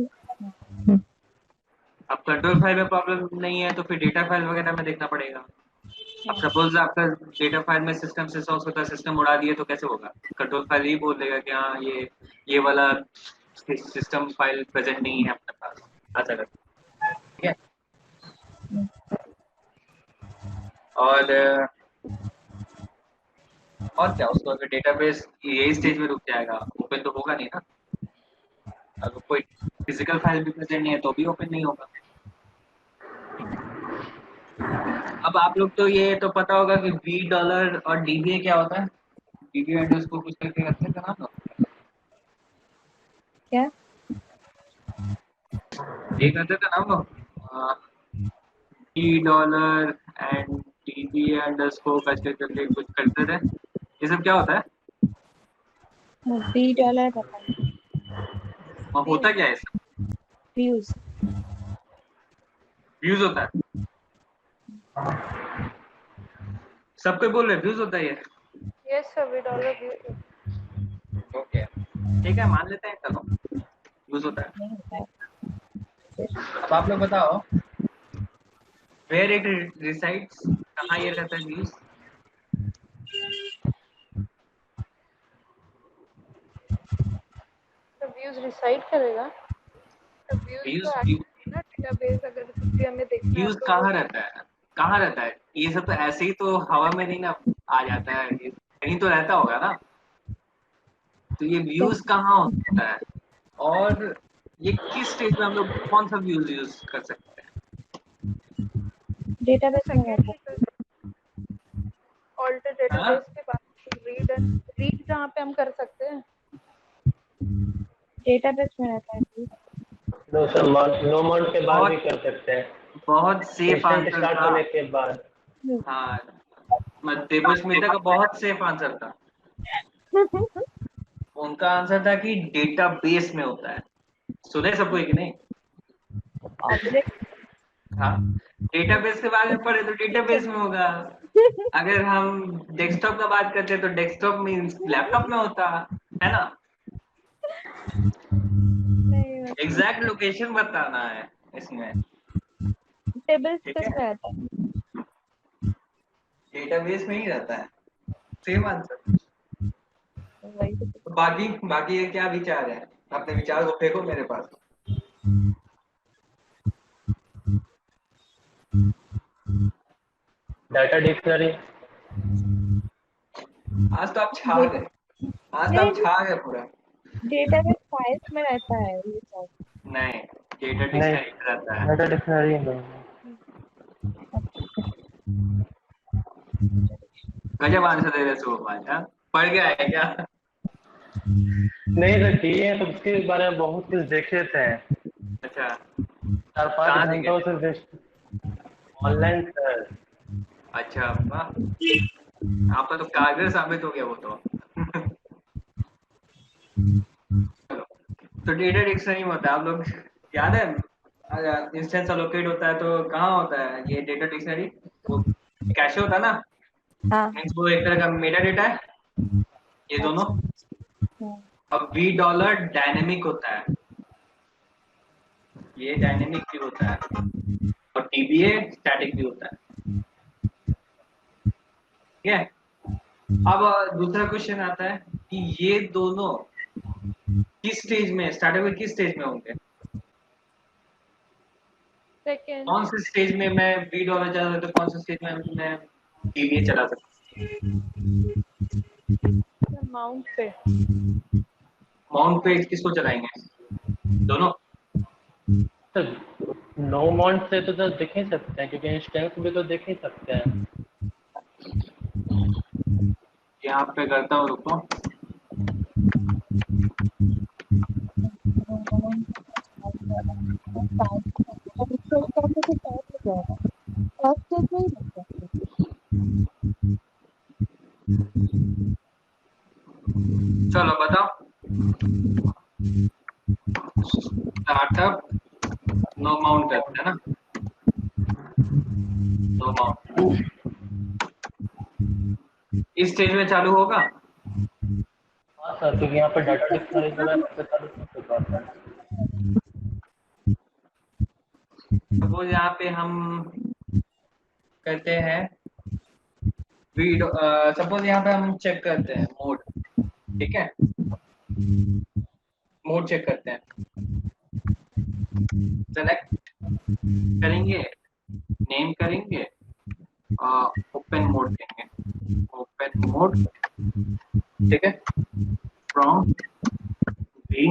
में अब कंट्रोल फाइल में प्रॉब्लम नहीं है तो फिर डेटा फाइल वगैरह में देखना पड़ेगा। अब सपोज आपका डेटा फाइल में सिस्टम से सॉस होता है, सिस्टम उड़ा दिए तो कैसे होगा? कंट्रोल फाइल ही बोल देगा कि हाँ ये वाला सिस्टम फाइल प्रेजेंट नहीं है अपने पास, ऐसा कर, ठीक है। और क्या उसको अगर डेटाबेस यही स्टेज में रुक जाएगा, ओपन तो होगा नहीं ना। अगर कोई फिजिकल फाइल भी प्रेजेंट नहीं है तो भी ओपन नहीं होगा। अब आप लोग तो ये तो पता होगा कि वी डॉलर और डीबीए क्या होता है। डीबीए एड्रेस को कुछ करके रखते हैं ना, क्या ये करते थे ना हम लोग, V dollar and DBA underscore कैसे करके कुछ करते थे। ये सब क्या होता है $3 पता है। और होता क्या है? सब व्यूज व्यूज होता है, सबको बोल रहे व्यूज होता है ये। Yes sir V dollar view. Okay, ठीक है, मान लेते हैं, चलो व्यूज होता है। नहीं होता है। अब आप लोग बताओ वेयर इट रिसाइड्स, कहाँ ये रहता है व्यूज? तो व्यूज रिसाइड करेगा। तो व्यूज व्यूज तो एक्चुअली ना डेटाबेस अगर कुछ भी हमें देखना है व्यूज तो वो कहाँ रहता है? कहाँ रहता है? ये सब तो ऐसे ही तो हवा में नहीं ना आ जाता है, ये कहीं तो रहता होगा ना। तो ये व्यूज कहाँ होता है और ये किस स्टेज में हम लोग कौन सा व्यूज यूज कर सकते हैं? डेटाबेस में रहता है। सेकेंडरी ऑल्टर हाँ? डेटाबेस के बाद रीड एंड रीड जहाँ पे हम कर सकते हैं। डेटाबेस में रहता है जी। नो सर, नो माउंट के बाद बहुत भी कर सकते हैं, बहुत सेफ इंस्टेंट आंसर स्टार्ट था। होने के बाद। हाँ, देवस्मिता का बहुत सेफ आंसर था। उनका आंसर था कि डेटाबेस में होता है। सुने सब कोई कि नहीं? ऑब्जेक्ट। हाँ, डेटाबेस के बारे में पढ़े तो डेटाबेस में होगा। अगर हम डेस्कटॉप का बात करते हैं तो डेस्कटॉप मीन्स लैपटॉप में होता है ना। नहीं, एग्जैक्ट लोकेशन बताना है इसमें। टेबल ठीक स्पेस है, में रहता है। डेटाबेस में ही रहता है। Same answer. वही तो। तो बाकी बाकी ये क्या विचार है? अपने विचार को फेंको मेरे पास। Data dictionary. आज तो आप छा गए, आज तो नहीं, आप छा गए पूरा। डेटाबेस फाइल्स में रहता है ये सब। नहीं, डेटा नहीं, डिक्शनरी में रहता है। डाटा डिक्शनरी नहीं। गजब आंसर दे रहे सुबह। हाँ, पढ़ गया है क्या? नहीं सर, दिए हैं तो उसके बारे में बहुत कुछ देखे थे, अच्छा, 4-5 कहाँ देखे घंटों थे? से ऑनलाइन सर। अच्छा, वाह, आपका तो कारगर साबित हो गया वो तो। तो डेटा डिक्शनरी में होता है। आप लोग याद है, इंस्टेंस अलोकेट होता है तो कहाँ होता है ये डेटा डिक्शनरी? वो कैशे होता है ना। हाँ। मीन्स वो एक तरह का मेटा डेटा है, ये दोनों। अच्छा। अब वी डॉलर डायनेमिक होता है, ये डायनेमिक भी होता है, और टीबीए स्टैटिक भी होता है। ठीक है। अब दूसरा क्वेश्चन आता है कि ये दोनों किस स्टेज में, स्टार्टअप में किस स्टेज में होंगे? सेकेंड। कौन से स्टेज में मैं वी डॉलर चला सकता हूँ, कौन से स्टेज में मैं टीबीए चला सकता माउंट पे। हूँ? माउंट पे किसको चलाएंगे? दोनों। तो नो माउंट से तो देख ही सकते हैं, क्योंकि इंस्टेंस भी तो देख ही सकते हैं। यहाँ पे करता हूँ, रुको। चलो बताओ। स्टार्टअप नो माउंट करते हैं ना, नो माउंट इस स्टेज में चालू होगा। हाँ सर, क्योंकि यहाँ पे डाटा डिक्शनरी जो है तो चालू नहीं हो पाता है। सपोज यहाँ पे हम करते हैं सपोज यहाँ पे हम चेक करते हैं मोड। ठीक है, मोड चेक करते हैं, सेलेक्ट करेंगे, नेम करेंगे, ओपन मोड देंगे, ओपन मोड। ठीक है, फ्रॉम वी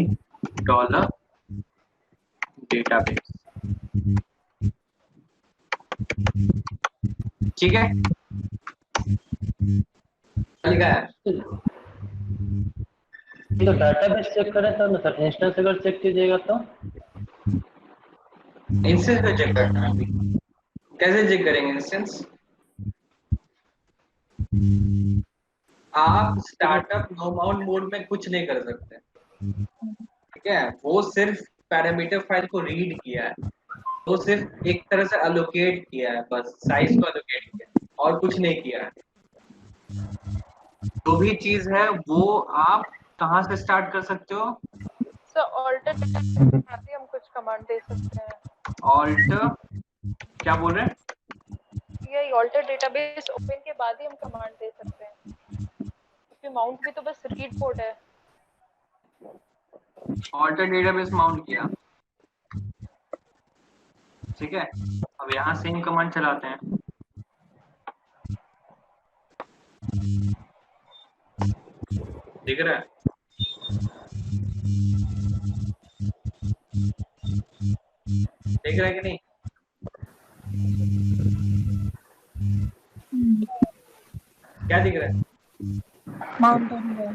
डॉलर डेटाबेस। ठीक है, लिखा है। तो डाटाबेस चेक करें तब ना सर, इंस्टेंस अगर चेक कीजिएगा तो। इंस्टेंस पे चेक करना है अभी। कैसे चेक करेंगे इंस्टेंस? आप स्टार्टअप नो माउंट मोड में कुछ नहीं कर सकते। ठीक है, वो सिर्फ पैरामीटर फाइल को रीड किया है, वो सिर्फ एक तरह से अलोकेट किया है, बस साइज को अलोकेट किया है, और कुछ नहीं किया है। जो भी चीज है वो आप कहाँ से स्टार्ट कर सकते हो? सो ऑल्टर हम कुछ कमांड दे सकते हैं। ऑल्ट क्या बोल रहे हैं? ये ऑल्टर डेटाबेस ओपन के बाद ही हम कमांड दे सकते हैं, क्योंकि माउंट भी तो बस रीड कोड है। ऑल्टर डेटाबेस माउंट किया। ठीक है, अब यहाँ सेम कमांड चलाते हैं। दिख रहा है? दिख रहा है कि नहीं? क्या दिख रहा है? माउंटेन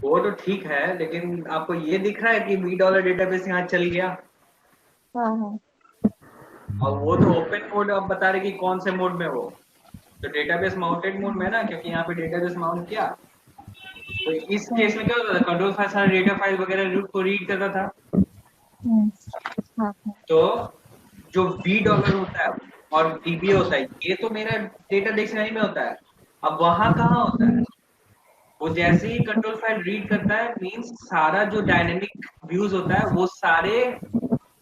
वो तो ठीक है, लेकिन आपको ये दिख रहा है कि वी डॉलर डेटाबेस यहाँ चल गया, हाँ हाँ और वो तो ओपन मोड आप बता रहे कि कौन से मोड में हो, तो डेटाबेस माउंटेड मोड में है ना, क्योंकि यहाँ पे डेटाबेस माउंट किया। तो इस केस में क्या होता था, कंट्रोल फाइल सारा डेटा फाइल वगैरह को रीड करता था। हाँ हाँ तो जो वी डॉलर होता है और डीबीए होता है, ये तो मेरा डेटा डिक्शनरी में होता है। अब वहां कहाँ होता है, वो जैसे ही कंट्रोल फाइल रीड करता है, मींस सारा जो डायनेमिक व्यूज होता है वो सारे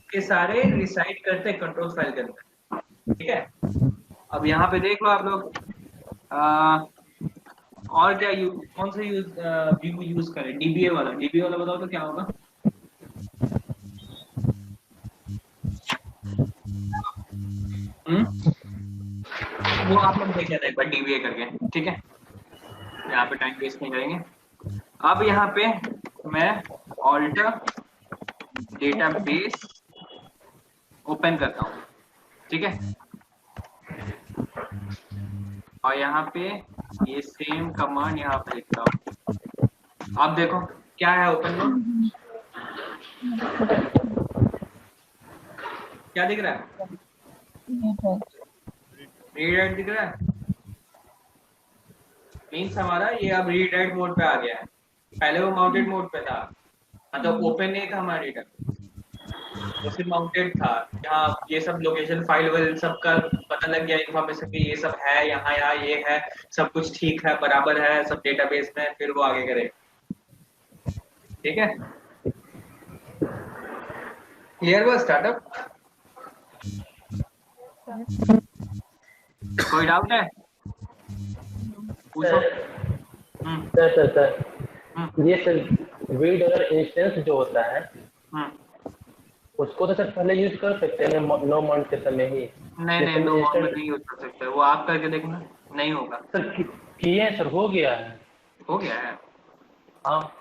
के सारे रिसाइड करते हैं कंट्रोल फाइल के अंदर, ठीक है। अब यहाँ पे देख लो आप लोग, और क्या कौन सा व्यू यूज करें, डीबीए वाला, डीबीए वाला बताओ तो क्या होगा। वो आप लोग देख लेते हैं एक बार डीबीए करके, ठीक है। यहाँ पे टाइम वेस्ट नहीं करेंगे। अब यहाँ पे मैं ऑल्टर डेटाबेस ओपन करता हूँ, ठीक है। और यहाँ पे ये सेम कमांड यहाँ पे लिखता हूँ। आप देखो क्या है ओपन में, क्या दिख रहा है, रीड दिख रहा है। मीन्स हमारा ये अब रीड राइट मोड पे आ गया है, पहले वो माउंटेड मोड पे था, मतलब ओपन नहीं था हमारा डेटा, वो सिर्फ माउंटेड था। यहाँ ये सब लोकेशन फाइल वाइल सबका पता लग गया, इन्फॉर्मेशन भी ये सब है, यहाँ ये है, सब कुछ ठीक है, बराबर है सब डेटाबेस में, फिर वो आगे करे, ठीक है। क्लियर हुआ स्टार्टअप, कोई डाउट है पूछो। सर ये सर वी डॉलर इंस्टेंस जो होता है उसको तो सर पहले यूज कर सकते हैं नो माउंट के समय ही। नहीं नो माउंट में नहीं यूज कर सकते, वो आप करके देखना, नहीं होगा सर। किए सर, हो गया है, हो गया है। हाँ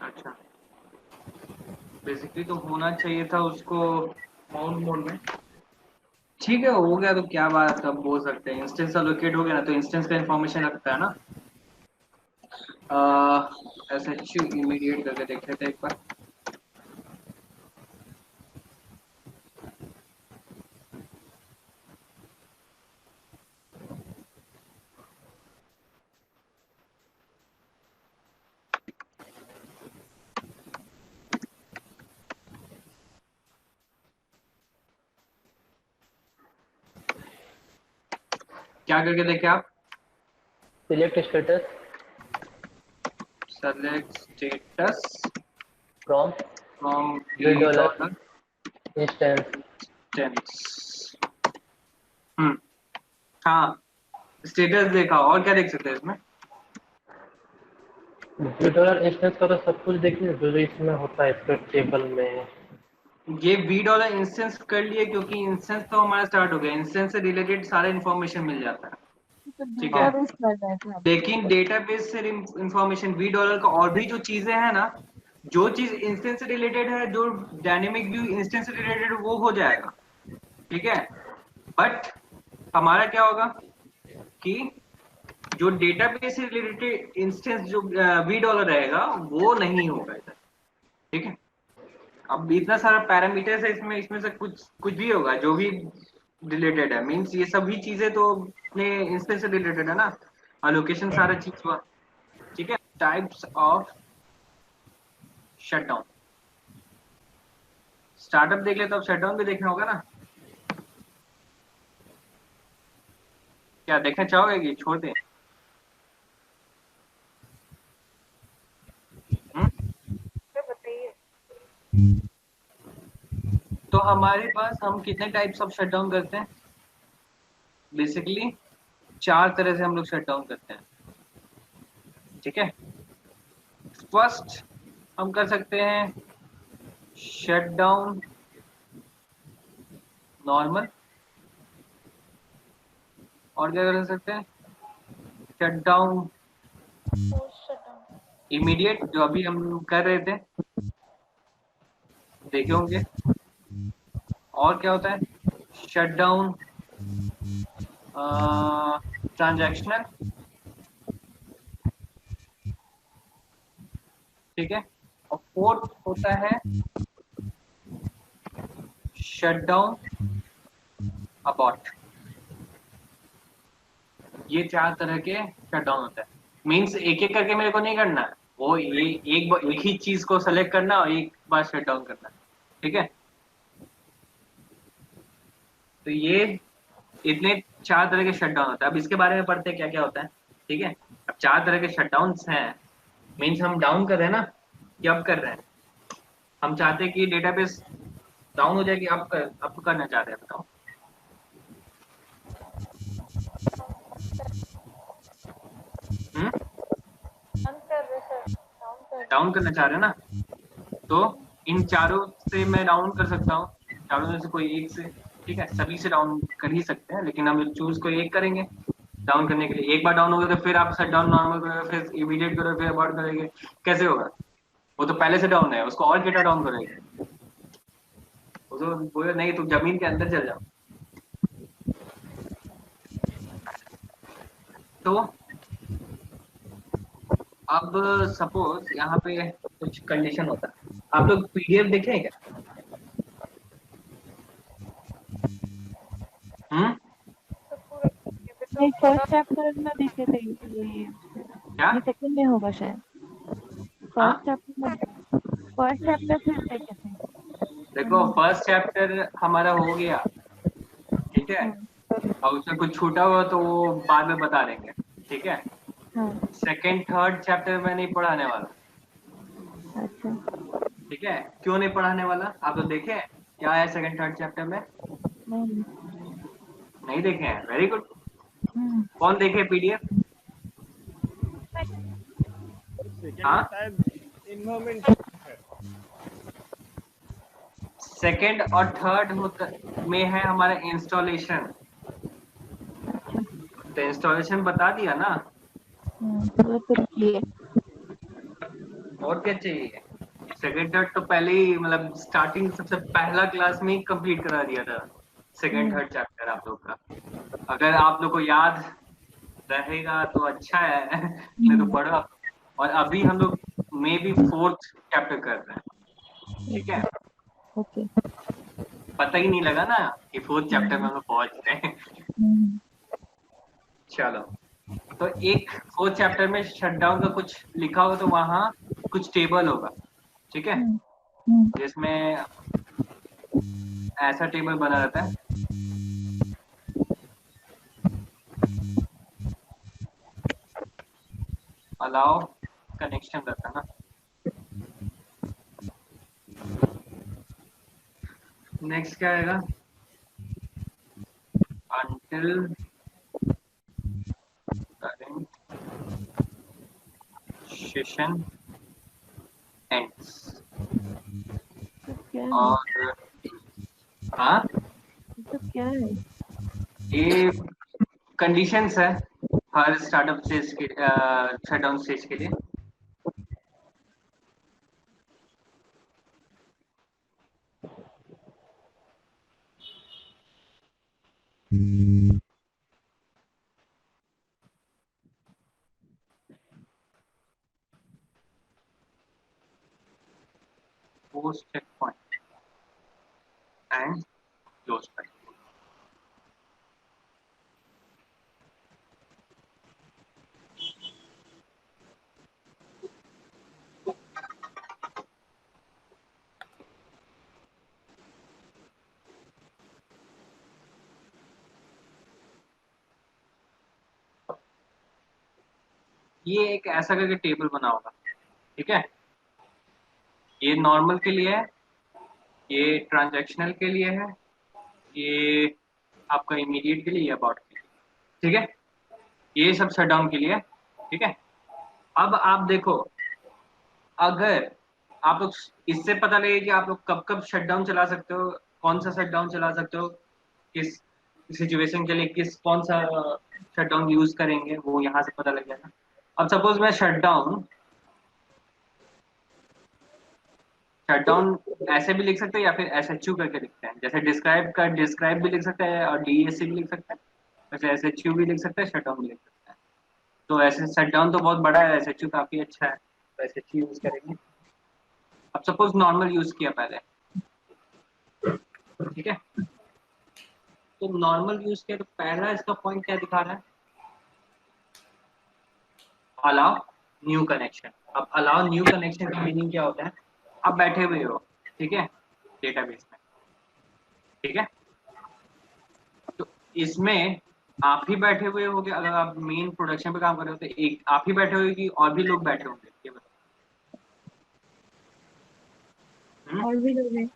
अच्छा, बेसिकली तो होना चाहिए था उसको माउंट मोड में, ठीक है। हो गया तो क्या बात अब बोल सकते हैं, इंस्टेंस एलोकेट हो गया ना, तो इंस्टेंस का इंफॉर्मेशन रखता है ना। SHU इमीडिएट करके देख लेते हैं एक बार। क्या करके देखे आप, select status select status from from V dollar instance. हाँ स्टेटस देखा, और क्या देख सकते हैं इसमें। वी डॉलर इंस्टेंस का तो सब कुछ देखिए जो इसमें होता है इसके टेबल में। ये वी डॉलर इंस्टेंस कर लिए, क्योंकि इंस्टेंस तो हमारा स्टार्ट हो गया, इंस्टेंस से रिलेटेड सारा इंफॉर्मेशन मिल जाता है, ठीक है। लेकिन डेटाबेस से इंफॉर्मेशन वी डॉलर का और भी जो चीजें हैं ना, जो चीज इंस्टेंस से रिलेटेड है, जो डायनेमिक व्यू इंस्टेंस से रिलेटेड, वो हो जाएगा, ठीक है। बट हमारा क्या होगा कि जो डेटाबेस से रिलेटेड इंस्टेंस जो वी डॉलर रहेगा वो नहीं होगा इधर, ठीक है। अब इतना सारा पैरामीटर्स है इसमें, इसमें से कुछ भी होगा जो भी रिलेटेड है, मींस ये सभी चीजें तो अपने इंस्टेंस से रिलेटेड है ना, अलोकेशन सारा चीज हुआ, ठीक है। टाइप्स ऑफ शटडाउन, स्टार्टअप देख ले तो अब शटडाउन भी देखना होगा ना, क्या देखना चाहोगे कि छोड़ दें। बताइए। तो हमारे पास हम कितने टाइप्स ऑफ शटडाउन करते हैं, बेसिकली 4 तरह से हम लोग शटडाउन करते हैं, ठीक है। फर्स्ट हम कर सकते हैं शटडाउन नॉर्मल, और क्या कर सकते हैं शटडाउन इमीडिएट, जो अभी हम कर रहे थे, देखे होंगे। और क्या होता है शटडाउन ट्रांजैक्शनल, ठीक है। और फोर्थ होता है शट डाउन, अबॉर्ट। ये 4 तरह के शट डाउन होता है। मीन्स एक एक करके मेरे को नहीं करना है, वो ये एक ही चीज को सेलेक्ट करना और एक बार शट डाउन करना, ठीक है। तो ये इतने 4 तरह के शट डाउन होता है। अब इसके बारे में पढ़ते हैं क्या क्या होता है, ठीक है। अब 4 तरह के शट डाउन हैं, मीन्स हम डाउन कर रहे हैं ना, कि अप कर रहे हैं। हम चाहते हैं कि डेटाबेस डाउन हो जाए कि अप करना चाहते हैं, बताओ। डाउन कर रहे सर, डाउन कर डाउन करना चाह रहे हैं ना, तो इन चारों से मैं डाउन कर सकता हूँ, चारों में से कोई एक से, ठीक है। सभी से डाउन कर ही सकते हैं, लेकिन हम चूज कोई एक करेंगे डाउन करने के लिए। एक बार डाउन हो गया तो फिर आप शट डाउन नॉर्मल करोगे, फिर इमीडिएट करोगे, फिर अबॉर्ट करेंगे, कैसे होगा? वो तो पहले से डाउन है, उसको और कितना डाउन करेंगे? वो तो बोले नहीं, तुम जमीन के अंदर चल जाओ। तो अब सपोज यहाँ पे कुछ कंडीशन होता है। आप लोग पीडीएफ देखे हैं क्या? तो पूरा नहीं, फर्स्ट चैप्टर में देखे थे ये क्या? ये सेकंड में होगा शायद। हाँ? फर्स्ट चैप्टर फिर देखे थे। देखो फर्स्ट चैप्टर हमारा हो गया, ठीक है। और उसमें कुछ छूटा हुआ तो वो बाद में बता देंगे, ठीक है। हाँ, सेकंड थर्ड चैप्टर में नहीं पढ़ाने वाला, अच्छा। ठीक है। क्यों नहीं पढ़ाने वाला? आप लोग देखे हैं क्या है सेकंड थर्ड चैप्टर में? नहीं। नहीं देखे हैं, वेरी गुड। हम्म, कौन देखे पीडीएफ? सेकंड हाँ? में शायद इन्वायरमेंट है। सेकंड और थर्ड होता में है हमारा इंस्टॉलेशन। तो इंस्टॉलेशन बता दिया ना, वो तो किए। और क्या चाहिए? सेकंड थर्ड तो पहले ही मतलब स्टार्टिंग सबसे पहला क्लास में ही कंप्लीट करा दिया था सेकंड थर्ड चैप्टर आप लोग का। अगर आप लोग को याद रहेगा तो अच्छा है, नहीं तो पढ़ो। और अभी हम लोग मे बी फोर्थ चैप्टर कर रहे हैं, ठीक है। ओके। पता ही नहीं लगा ना कि फोर्थ चैप्टर में हम लोग पहुंच रहे हैं। चलो, तो एक फोर्थ चैप्टर में शटडाउन का कुछ लिखा होगा, तो वहाँ कुछ टेबल होगा, ठीक है, जिसमें ऐसा टेबल बना रहता है। अलाउ कनेक्शन रहता है ना। नेक्स्ट क्या आएगा? until current session ends। तो क्या है? और हाँ, तो क्या है? ये कंडीशंस है हर स्टार्टअप स्टेज के, शटडाउन स्टेज के लिए। post checkpoint and close point। ये एक ऐसा करके टेबल बना होगा, ठीक है। ये नॉर्मल के लिए है, ये ट्रांजैक्शनल के लिए है, ये आपका इमीडिएट के लिए, ये अबाउट के लिए, ठीक है। ये सब शटडाउन के लिए है, ठीक है। अब आप देखो, अगर आप लोग इससे पता लगे कि आप लोग कब कब शटडाउन चला सकते हो, कौन सा शटडाउन चला सकते हो, किस सिचुएशन के लिए कौन सा शटडाउन यूज करेंगे, वो यहाँ से पता लग जाएगा। अब सपोज मैं शटडाउन ऐसे भी लिख सकते हैं या फिर SHU करके लिखते हैं। जैसे डिस्क्राइब भी लिख सकते हैं और DESC भी लिख सकते हैं, वैसे SHU भी लिख सकते हैं, शटडाउन भी लिख सकते हैं। तो ऐसे शटडाउन तो बहुत बड़ा है, SHU काफी अच्छा है, तो SHU यूज करेंगे। अब सपोज नॉर्मल यूज किया पहले, ठीक है, तो नॉर्मल यूज किया तो पहला इसका पॉइंट क्या दिखा रहा है, अलाउ न्यू कनेक्शन। अब अलाउ न्यू कनेक्शन का मीनिंग क्या होता है, आप बैठे हुए हो, ठीक है, डेटाबेस में, ठीक है, तो इसमें आप ही बैठे हुए होगे, अगर आप मेन प्रोडक्शन पे काम कर रहे हो तो एक आप ही बैठे होगे कि और भी लोग बैठे होंगे, ये बताओ। और भी लोग हैं।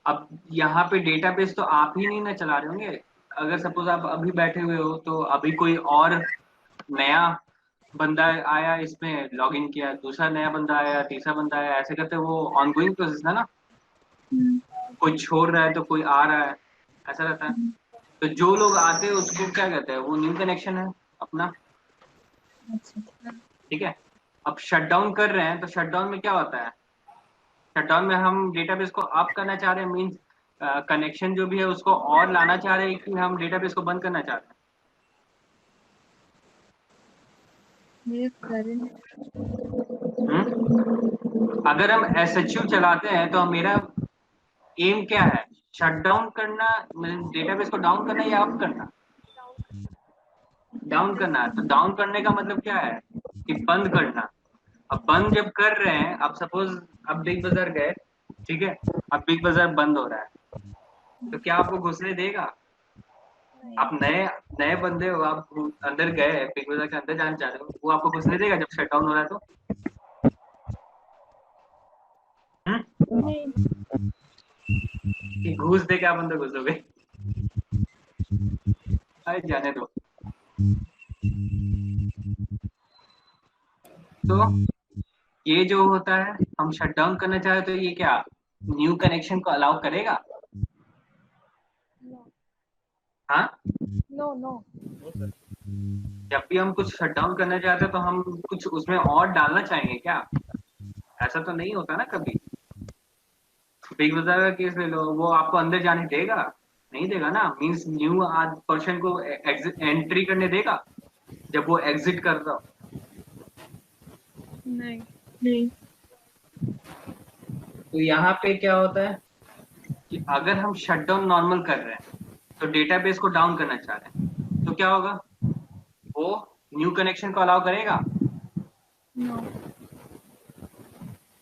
अब यहाँ पे डेटाबेस तो आप ही नहीं ना चला रहे होंगे, अगर सपोज आप अभी बैठे हुए हो तो अभी कोई और नया बंदा आया, इसमें लॉगिन किया, दूसरा नया बंदा आया, तीसरा बंदा आया, ऐसे करते वो ऑनगोइंग प्रोसेस है ना, कोई छोड़ रहा है तो कोई आ रहा है, ऐसा रहता है। तो जो लोग आते हैं उसको क्या कहते हैं, वो न्यू कनेक्शन है अपना, ठीक है। अब शटडाउन कर रहे हैं तो शटडाउन में क्या होता है, शटडाउन में हम डेटाबेस को अप करना चाह रहे हैं, मींस कनेक्शन जो भी है उसको और लाना चाह रहे हैं कि हम डेटाबेस को बंद करना चाह रहे हैं। अगर हम SHU चलाते हैं तो मेरा एम क्या है, शटडाउन करना, डेटाबेस को डाउन करना या अप करना, डाउन करना है। तो डाउन करने का मतलब क्या है कि बंद करना। अब बंद जब कर रहे हैं, अब सपोज अब बिग बाजार गए, ठीक है, अब बिग बाजार बंद हो रहा है, तो क्या आपको घुसने देगा? आप नए नए बंदे हो, आप अंदर गए, बिग बाजार के अंदर जाना चाह रहे हो, वो आपको घुसने देगा जब शट डाउन हो रहा है तो? कि घूस दे के आप अंदर घुसोगे? अरे जाने दो। तो ये जो होता है, हम शट डाउन करना चाहे तो ये क्या न्यू कनेक्शन को अलाउ करेगा? हाँ, नो नो। जब भी हम कुछ शट डाउन करना चाहते हैं तो हम कुछ उसमें और डालना चाहेंगे क्या? ऐसा तो नहीं होता ना कभी। बिग बाजार का केस ले लो, वो आपको अंदर जाने देगा? नहीं देगा ना, मींस न्यू पर्सन को एंट्री करने देगा जब वो एग्जिट कर रहा हो? नहीं। नहीं। तो यहाँ पे क्या होता है कि अगर हम शटडाउन नॉर्मल कर रहे हैं तो डेटाबेस को डाउन करना चाह रहे हैं, तो क्या होगा, वो न्यू कनेक्शन को अलाउ करेगा? नो।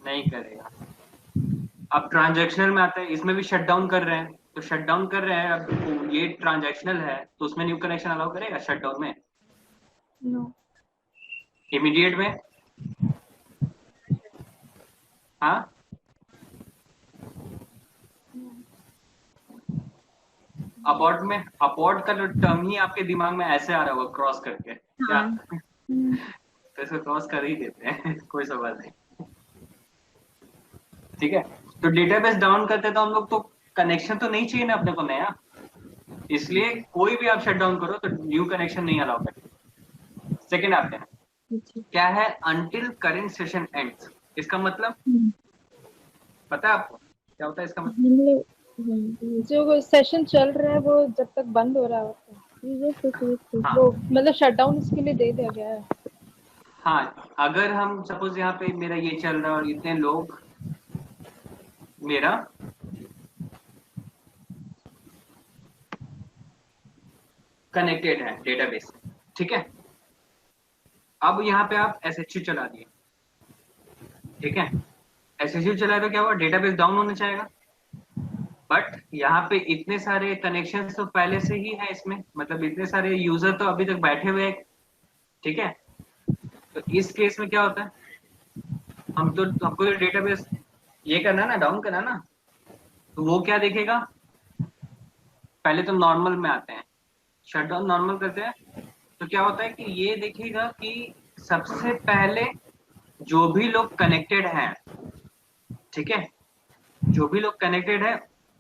नहीं करेगा। अब ट्रांजैक्शनल में आते हैं, इसमें भी शटडाउन कर रहे हैं, तो शटडाउन कर रहे हैं, अब ये ट्रांजैक्शनल है तो उसमें न्यू कनेक्शन अलाउ करेगा शटडाउन में? नो। इमीडिएट में? हाँ, अबॉर्ट में? अबॉर्ट का जो टर्म ही आपके दिमाग में ऐसे आ रहा होगा क्रॉस करके, क्या? तो इसको क्रॉस कर ही देते हैं कोई सवाल नहीं, ठीक है। तो डेटाबेस डाउन करते तो हम लोग तो कनेक्शन तो नहीं चाहिए ना अपने को नया, इसलिए कोई भी आप शट डाउन करो तो न्यू कनेक्शन नहीं अलाउ करते। सेकेंड आते हैं, क्या है अनटिल करेंट सेशन एंड्स, इसका मतलब पता है आपको क्या होता है इसका मतलब? जो सेशन चल रहा है वो जब तक बंद हो रहा होता है, हाँ, वो मतलब शटडाउन इसके लिए दे दिया गया है। हाँ, अगर हम सपोज यहाँ पे मेरा ये चल रहा है और इतने लोग मेरा कनेक्टेड है डेटाबेस, ठीक है, अब यहाँ पे आप SHU चला दिए, ठीक है, SHU चलाए तो क्या हुआ, डेटाबेस डाउन होना चाहेगा, बट यहाँ पे इतने सारे कनेक्शंस तो पहले से ही है इसमें, मतलब इतने सारे यूजर तो अभी तक बैठे हुए हैं, ठीक है। तो इस केस में क्या होता है, हमको तो डेटाबेस ये करना ना, डाउन करना ना, तो वो क्या देखेगा, पहले तो नॉर्मल में आते हैं, शटडाउन नॉर्मल करते हैं, तो क्या होता है कि ये देखेगा कि सबसे पहले जो भी लोग कनेक्टेड हैं, ठीक है, जो भी लोग कनेक्टेड है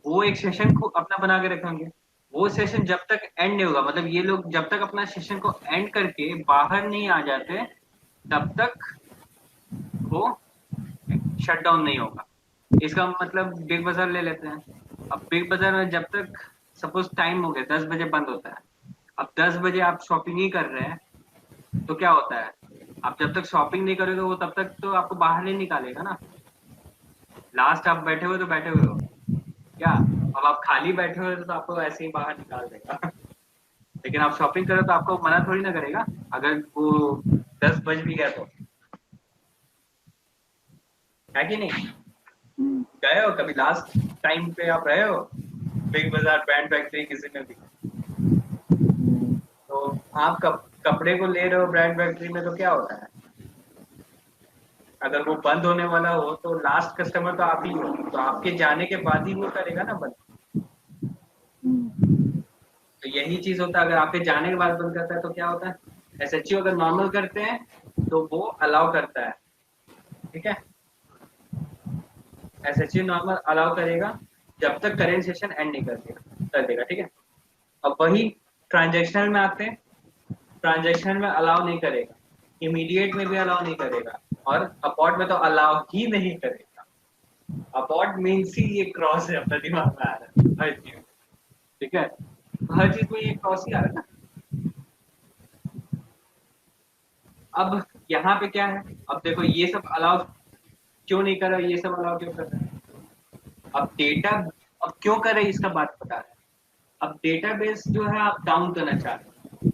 वो एक सेशन को अपना बना के रखेंगे, वो सेशन जब तक एंड नहीं होगा, मतलब ये लोग जब तक अपना सेशन को एंड करके बाहर नहीं आ जाते तब तक वो शट डाउन नहीं होगा। इसका मतलब बिग बाजार ले लेते हैं, अब बिग बाजार में जब तक सपोज टाइम हो गया 10 बजे बंद होता है, अब 10 बजे आप शॉपिंग ही कर रहे हैं तो क्या होता है, आप जब तक शॉपिंग नहीं करोगे वो तब तक तो आपको बाहर नहीं निकालेगा ना, लास्ट आप बैठे हुए तो बैठे हुए हो क्या, अब आप खाली बैठे हुए तो आपको ऐसे ही बाहर निकाल देगा लेकिन आप शॉपिंग करो तो आपको मना थोड़ी ना करेगा अगर वो 10 बज भी गया तो, है कि नहीं। गए हो कभी लास्ट टाइम पे आप रहे हो बिग बाजार, ब्रांड फैक्ट्री, किसी में भी, तो आप कपड़े को ले रहे हो ब्रांड फैक्ट्री में तो क्या होता है, अगर वो बंद होने वाला हो तो लास्ट कस्टमर तो आप ही हो, तो आपके जाने के बाद ही वो करेगा ना बंद। तो यही चीज होता है, अगर आपके जाने के बाद बंद करता है तो क्या होता है, एसएचयू अगर नॉर्मल करते हैं तो वो अलाउ करता है, ठीक है, एसएचयू नॉर्मल अलाउ करेगा जब तक करेंट सेशन एंड नहीं कर देगा, ठीक है। अब वही ट्रांजैक्शनल में आते हैं, ट्रांजैक्शन में अलाउ नहीं करेगा, इमीडिएट में भी अलाउ नहीं करेगा, और अबॉर्ट में तो अलाउ ही नहीं करेगा। अबॉर्ट मीन्स ही ये क्रॉस है, अपना दिमाग में आ रहा है हर चीज, ठीक है, हर चीज में ये क्रॉस ही आ रहा है ना। अब यहाँ पे क्या है, अब देखो ये सब अलाउ क्यों नहीं कर रहा, ये सब अलाउ क्यों कर रहा है, अब डेटा अब क्यों कर रहे हैं इसका बात पता है। अब डेटाबेस जो है आप डाउन करना चाह रहे हो,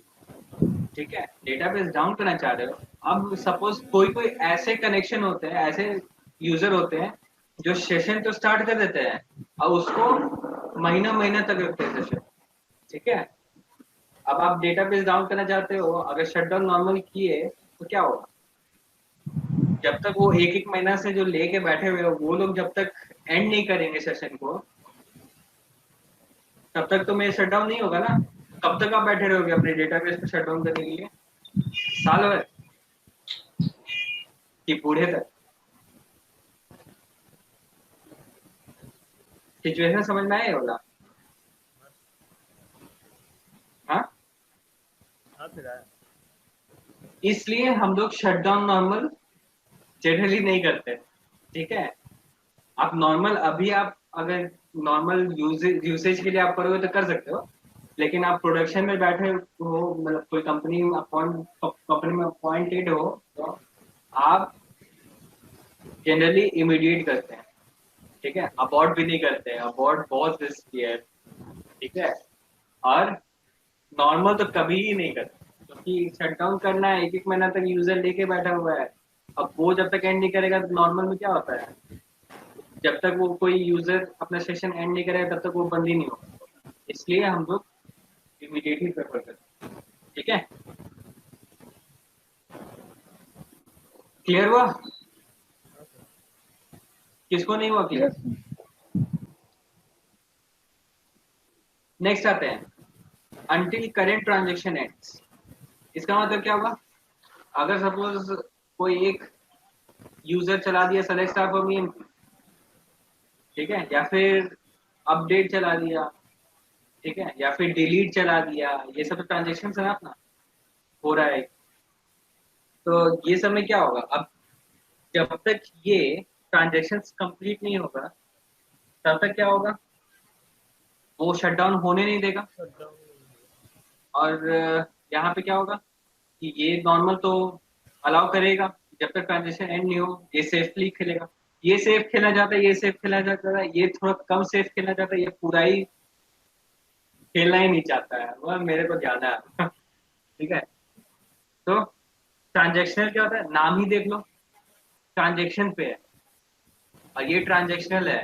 ठीक है, डेटाबेस डाउन करना चाह रहे हो। अब सपोज कोई ऐसे कनेक्शन होते हैं, ऐसे यूजर होते हैं जो सेशन तो स्टार्ट कर देते हैं और उसको महीना महीना तक रखते हैं सेशन, ठीक है। अब आप डेटाबेस डाउन करना चाहते हो, अगर शटडाउन नॉर्मल किए तो क्या होगा, जब तक वो एक महीना से जो लेके बैठे हुए हो वो लोग जब तक एंड नहीं करेंगे सेशन को तब तक तो मेरा शटडाउन नहीं होगा ना। कब तक आप बैठे रहोगे अपने डेटाबेस को शटडाउन करने के लिए, साल भर कि बूढ़े तक। सिचुएशन समझ में आया होगा, हाँ फिर आया। इसलिए हम लोग शटडाउन नॉर्मल जनरली नहीं करते, ठीक है। आप नॉर्मल अभी आप अगर नॉर्मल यूसेज के लिए आप करोगे तो कर सकते हो, लेकिन आप प्रोडक्शन में बैठे हो, मतलब कोई कंपनी में अपॉइंटेड हो तो आप जनरली इमीडिएट करते हैं, ठीक है, अबॉर्ट भी नहीं करते हैं, अबॉर्ट बहुत रिस्की है, ठीक है, और नॉर्मल तो कभी ही नहीं करते क्योंकि शटडाउन करना है, एक महीना तक यूजर लेके बैठा हुआ है। अब वो जब तक एंड नहीं करेगा तो नॉर्मल में क्या होता है, जब तक वो कोई यूजर अपना सेशन एंड नहीं करेगा तब तक वो बंद ही नहीं होगा, इसलिए हम लोग इमीडिएटली प्रेफर करते हैं, ठीक है। क्लियर हुआ, किसको नहीं हुआ क्लियर। नेक्स्ट आते हैं अंटिल करेंट ट्रांजेक्शन एंड्स। इसका मतलब क्या हुआ, अगर सपोज कोई एक यूजर चला दिया सेलेक्ट स्टार फॉर मी, ठीक है, या फिर अपडेट चला दिया, ठीक है, या फिर डिलीट चला दिया, ये सब तो ट्रांजेक्शन है ना अपना हो रहा है। तो ये सब में क्या होगा, अब जब तक ये ट्रांजेक्शन कंप्लीट नहीं होगा तब तक क्या होगा, वो शटडाउन होने नहीं देगा। और यहाँ पे क्या होगा कि ये नॉर्मल तो अलाउ करेगा जब तक ट्रांजेक्शन एंड नहीं हो, ये सेफली खेलेगा, ये सेफ खेला जाता है, ये सेफ खेला जाता है, ये थोड़ा कम सेफ खेला जाता है, ये पूरा ही खेलना ही नहीं चाहता है, वह मेरे को जाना है ठीक है। तो ट्रांजेक्शनल क्या होता है, नाम ही देख लो ट्रांजेक्शन पे है और ये ट्रांजेक्शनल है,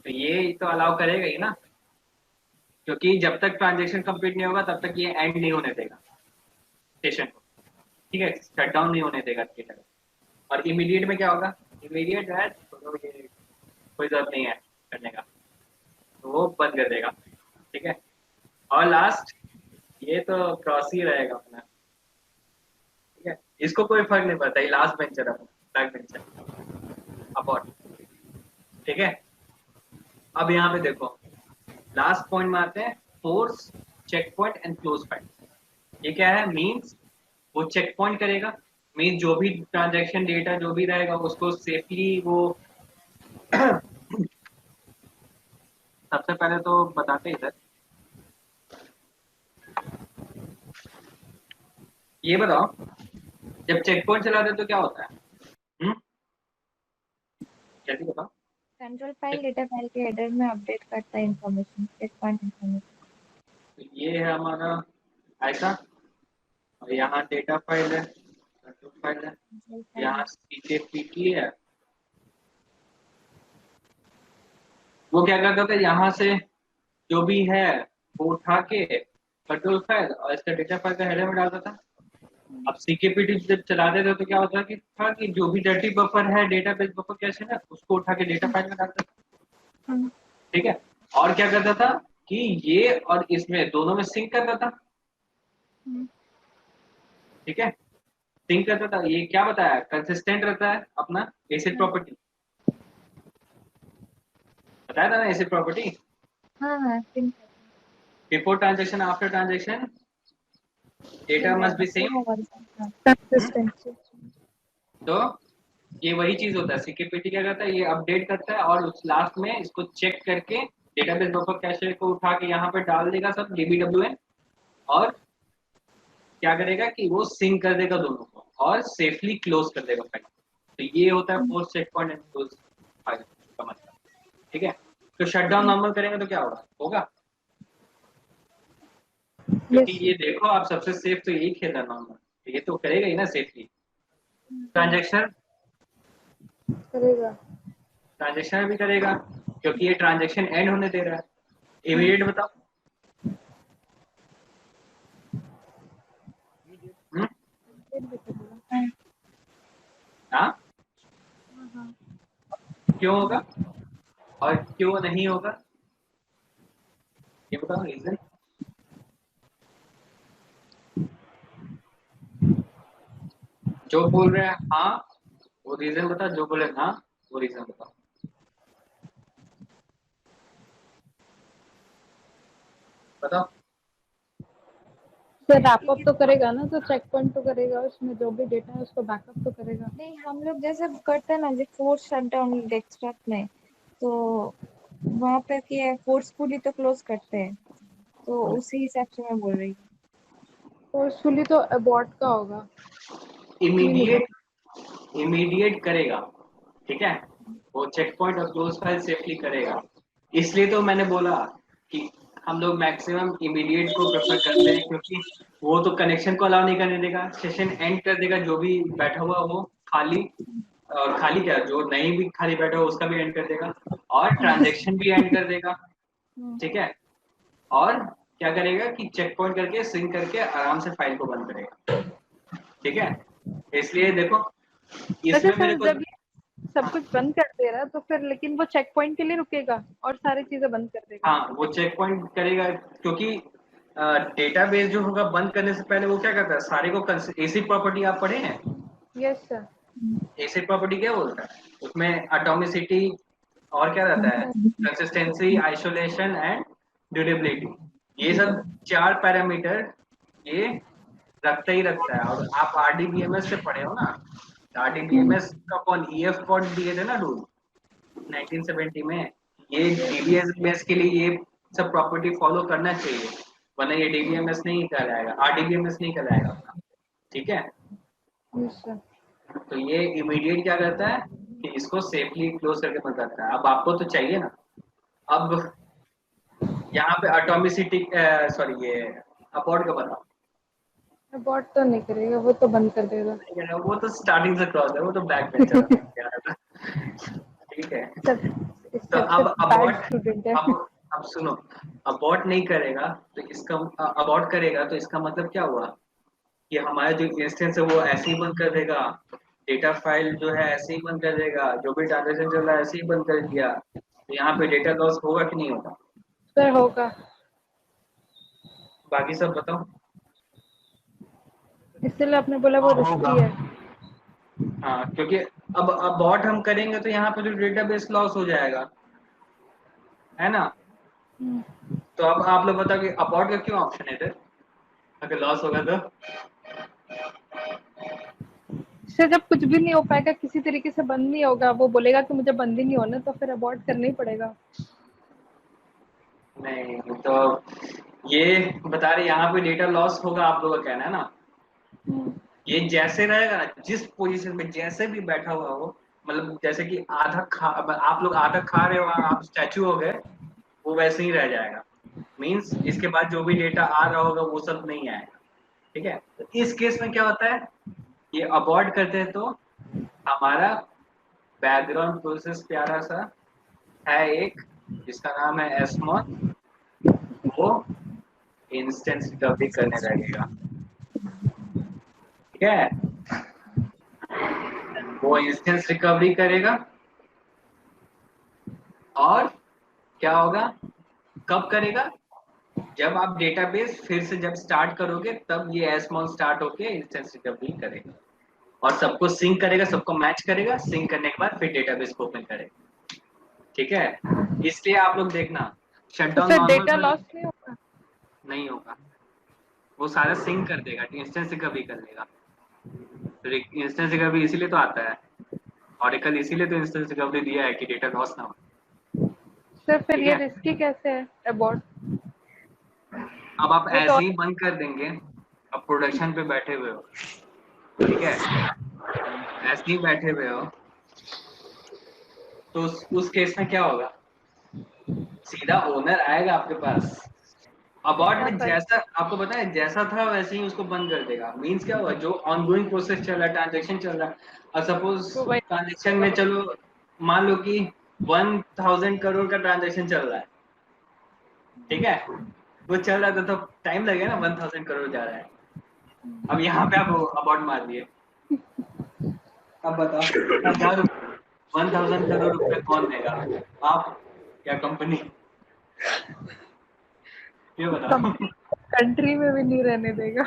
तो ये तो अलाउ करेगा ही ना, क्योंकि जब तक ट्रांजेक्शन कंप्लीट नहीं होगा तब तक ये एंड नहीं होने देगा सेशन को, ठीक है, शट डाउन नहीं होने देगा डेटा। और इमीडिएट में क्या होगा, इमीडिएट है तो ये कोई जरूरत नहीं है करने का, तो वो बंद कर देगा, ठीक है। और लास्ट ये तो क्रॉस ही रहेगा अपना, ठीक है, इसको कोई फर्क नहीं पड़ता, ये लास्ट बेंचर अपना बैक बेंचर अबॉर्ट, ठीक है। अब यहाँ पे देखो लास्ट पॉइंट में आते हैं, force checkpoint and close file. ये क्या है, मींस वो चेक पॉइंट करेगा, मींस जो भी ट्रांजैक्शन डेटा जो भी रहेगा उसको सेफली वो सबसे पहले तो बताते इधर, ये बताओ जब चेक पॉइंट चलाते तो क्या होता है, जल्दी बताओ। कंट्रोल फाइल डेटा फाइल के हेडर में अपडेट करता है इंफॉर्मेशन, चेक पॉइंट इंफॉर्मेशन। तो ये है हमारा ऐसा, और यहाँ डेटा फाइल है, कंट्रोल फाइल है, यहाँ CKPT है। वो क्या करता था, यहाँ से जो भी है वो उठा के कंट्रोल फाइल और इसका डेटा फाइल का हेडर में डालता था। अब CKPT जब चलाते थे तो क्या होता कि जो भी डर्टी बफर है, डेटाबेस बफर कैसे ना, उसको उठा के डेटा फाइल में डालता था। ठीक है, और क्या करता था कि ये और इसमें दोनों में सिंक करता था। ठीक है, सिंक करता था। ये क्या बताया, कंसिस्टेंट रहता है अपना एसिड प्रॉपर्टी, बताया था ना एसिड प्रॉपर्टी। हाँ sync before transaction, after transaction, data must be same. Consistency. तो ये वही चीज होता है, CKPT क्या करता है, ये अपडेट करता है और उस लास्ट में इसको चेक करके डेटाबेस बफर कैशे को उठा के यहाँ पे डाल देगा सब DBWN, और क्या करेगा कि वो सिंक कर देगा दोनों को और सेफली क्लोज कर देगा फाइल। तो ये होता है post checkpoint and close file का मतलब। ठीक है, तो शटडाउन नॉर्मल करेंगे तो क्या होगा, क्योंकि ये देखो आप सबसे सेफ तो यही खेल रहा है नॉर्मल, तो ये तो करेगा ही ना सेफली। ट्रांजेक्शन करेगा। ट्रांजेक्शन भी करेगा, क्योंकि ये ट्रांजेक्शन एंड होने दे रहा है। इमीडिएट बताओ। हाँ, क्यों होगा और क्यों नहीं होगा, ये बताओ रीजन। जो बोल रहे हैं हाँ वो रीजन बताओ, जो बोले हाँ वो रीजन बताओ। बताओ। सर रैपअप तो करेगा ना, तो चेक पॉइंट तो करेगा, उसमें जो भी डेटा है उसको बैकअप तो करेगा। नहीं, हम लोग जैसे करते हैं ना, जैसे फोर्स शटडाउन डेस्कटॉप में, तो वहाँ पे क्या फोर्सफुली तो क्लोज करते हैं, तो उसी हिसाब से मैं बोल रही हूँ। फोर्सफुली तो अबॉर्ट का होगा। इमीडिएट करेगा। ठीक है, वो चेक पॉइंट और क्लोज फाइल सेफली करेगा। इसलिए तो मैंने बोला कि हम लोग मैक्सिमम इमीडिएट को प्रेफर करते हैं, क्योंकि वो तो कनेक्शन को अलाउ नहीं करने देगा, सेशन एंड कर देगा, जो भी बैठा हुआ वो खाली, और खाली क्या, जो नहीं भी खाली बैठा हो उसका भी एंड कर देगा, और ट्रांजेक्शन भी एंड कर देगा। ठीक है, और क्या करेगा कि चेक पॉइंट करके सिंक करके आराम से फाइल को बंद करेगा। ठीक है, इसलिए देखो वैसे इसमें मेरे सर को, जब ये सब कुछ बंद कर दे रहा तो फिर लेकिन वो चेक पॉइंट के लिए रुकेगा और सारी चीजें बंद कर देगा। हाँ वो चेक पॉइंट करेगा, क्योंकि डेटाबेस जो होगा बंद करने से पहले वो क्या करता है, सारे को एसिड प्रॉपर्टी आप पढ़े हैं। Yes sir. एसिड प्रॉपर्टी क्या बोलता है, उसमें एटॉमिसिटी और क्या रहता है, कंसिस्टेंसी, आइसोलेशन एंड ड्यूरेबिलिटी, ये सब 4 पैरामीटर ये रखता ही रखता है। और आप RDBMS से पढ़े हो ना, RDBMS का कौन EF कोड दिए थे ना रूल 1970 में, ये DBMS के लिए ये सब प्रॉपर्टी फॉलो करना चाहिए, वरना ये DBMS नहीं कहलाएगा, RDBMS नहीं कहलाएगा अपना। ठीक है, यस सर। तो ये इमीडिएट क्या करता है कि इसको सेफली क्लोज करके बंद करता है। अब आपको तो चाहिए ना, अब यहाँ पे एटॉमिसिटी, सॉरी ये अबॉर्ट का बताओ। अबॉर्ट तो नहीं करेगा, वो तो बंद कर देगा। वो तो स्टार्टिंग से क्रॉस है, वो तो बैक बेंचर है। ठीक है, सब तो सबसे अब बैड अबॉर्ट, स्टूडेंट है। अब सुनो, अबॉर्ट नहीं करेगा तो इसका, अबॉर्ट करेगा तो इसका मतलब क्या हुआ कि हमारा जो इंस्टेंस है वो ऐसे ही बंद कर देगा, डेटा फाइल जो है ऐसे ही बंद कर देगा, जो भी ट्रांजेक्शन चल रहा है ऐसे ही बंद कर दिया, तो यहाँ पे डेटा लॉस होगा कि नहीं होगा। सर होगा। बाकी सब बताओ। इसलिए आपने बोला वो रिस्की है। हाँ, क्योंकि अब अबॉर्ट हम करेंगे तो यहाँ पे जो डेटाबेस लॉस हो जाएगा, है ना। तो अब आप लोग बताओ कि अबॉर्ट का क्यों ऑप्शन है इधर, अगर लॉस होगा तो। सर जब कुछ भी नहीं हो पाएगा, किसी तरीके से बंद नहीं होगा, वो बोलेगा कि मुझे बंद ही नहीं होना, तो फिर अबॉर्ट करना ही पड़ेगा। नहीं तो ये बता रहे यहाँ पे डेटा लॉस होगा, आप लोगों का कहना है ना। ये जैसे रहेगा ना, जिस पोजीशन में जैसे भी बैठा हुआ हो, मतलब जैसे कि आप लोग आधा खा रहे हो, आप स्टैचू हो गए, वो वैसे ही रह जाएगा। मींस इसके बाद जो भी डेटा आ रहा होगा वो सब नहीं आएगा। ठीक है, तो इस केस में क्या होता है, ये अबॉर्ट करते हैं तो हमारा बैकग्राउंड प्रोसेस प्यारा सा है एक, जिसका नाम है एसमॉन, वो इंस्टेंस रिकवरी करने लगेगा। ठीक है, वो इंस्टेंस रिकवरी करेगा और क्या होगा, कब करेगा, जब आप डेटाबेस फिर से जब स्टार्ट करोगे तब ये एसमॉन स्टार्ट होके इंस्टेंस रिकवरी करेगा और सबको सिंक करेगा, सबको मैच करेगा। सिंक करने के बाद फिर डेटाबेस को ओपन करेगा। ठीक है, इसलिए आप लोग देखना तो शटडाउन फिर नॉर्मल डेटा लॉस नहीं होगा? नहीं होगा, वो सारा सिंक कर देगा, इंस्टेंस रिकवरी कर लेगा। इंस्टेंस रिकवरी इसीलिए तो आता है, ऑरेकल इसीलिए तो इंस्टेंस रिकवरी दिया है कि डेटा लॉस ना हो। सर फिर ठीक ये है, रिस्की कैसे है अबॉर्ट? अब आप ये तो ऐसे ही बंद कर देंगे, अब प्रोडक्शन पे बैठे हुए हो, ठीक है, ऐसे ही बैठे हुए हो, तो उस केस में क्या होगा, सीधा ओनर आएगा आपके पास। अबॉर्ट में जैसा आपको पता है जैसा था वैसे ही उसको बंद कर देगा। मींस क्या हुआ, जो ऑनगोइंग प्रोसेस चल रहा है, ट्रांजैक्शन चल रहा है, और सपोज तो वही ट्रांजैक्शन में चलो मान लो कि 1000 करोड़ का ट्रांजैक्शन चल रहा है, ठीक है, वो चल रहा था तो टाइम लगेगा ना, 1000 करोड़ जा रहा है। अब यहाँ पे आप अबॉर्ट मार दिए, अब बताओ 1000 करोड़ रुपए कौन देगा, आप या कंपनी, ये बताओ। कंट्री में भी नहीं रहने देगा।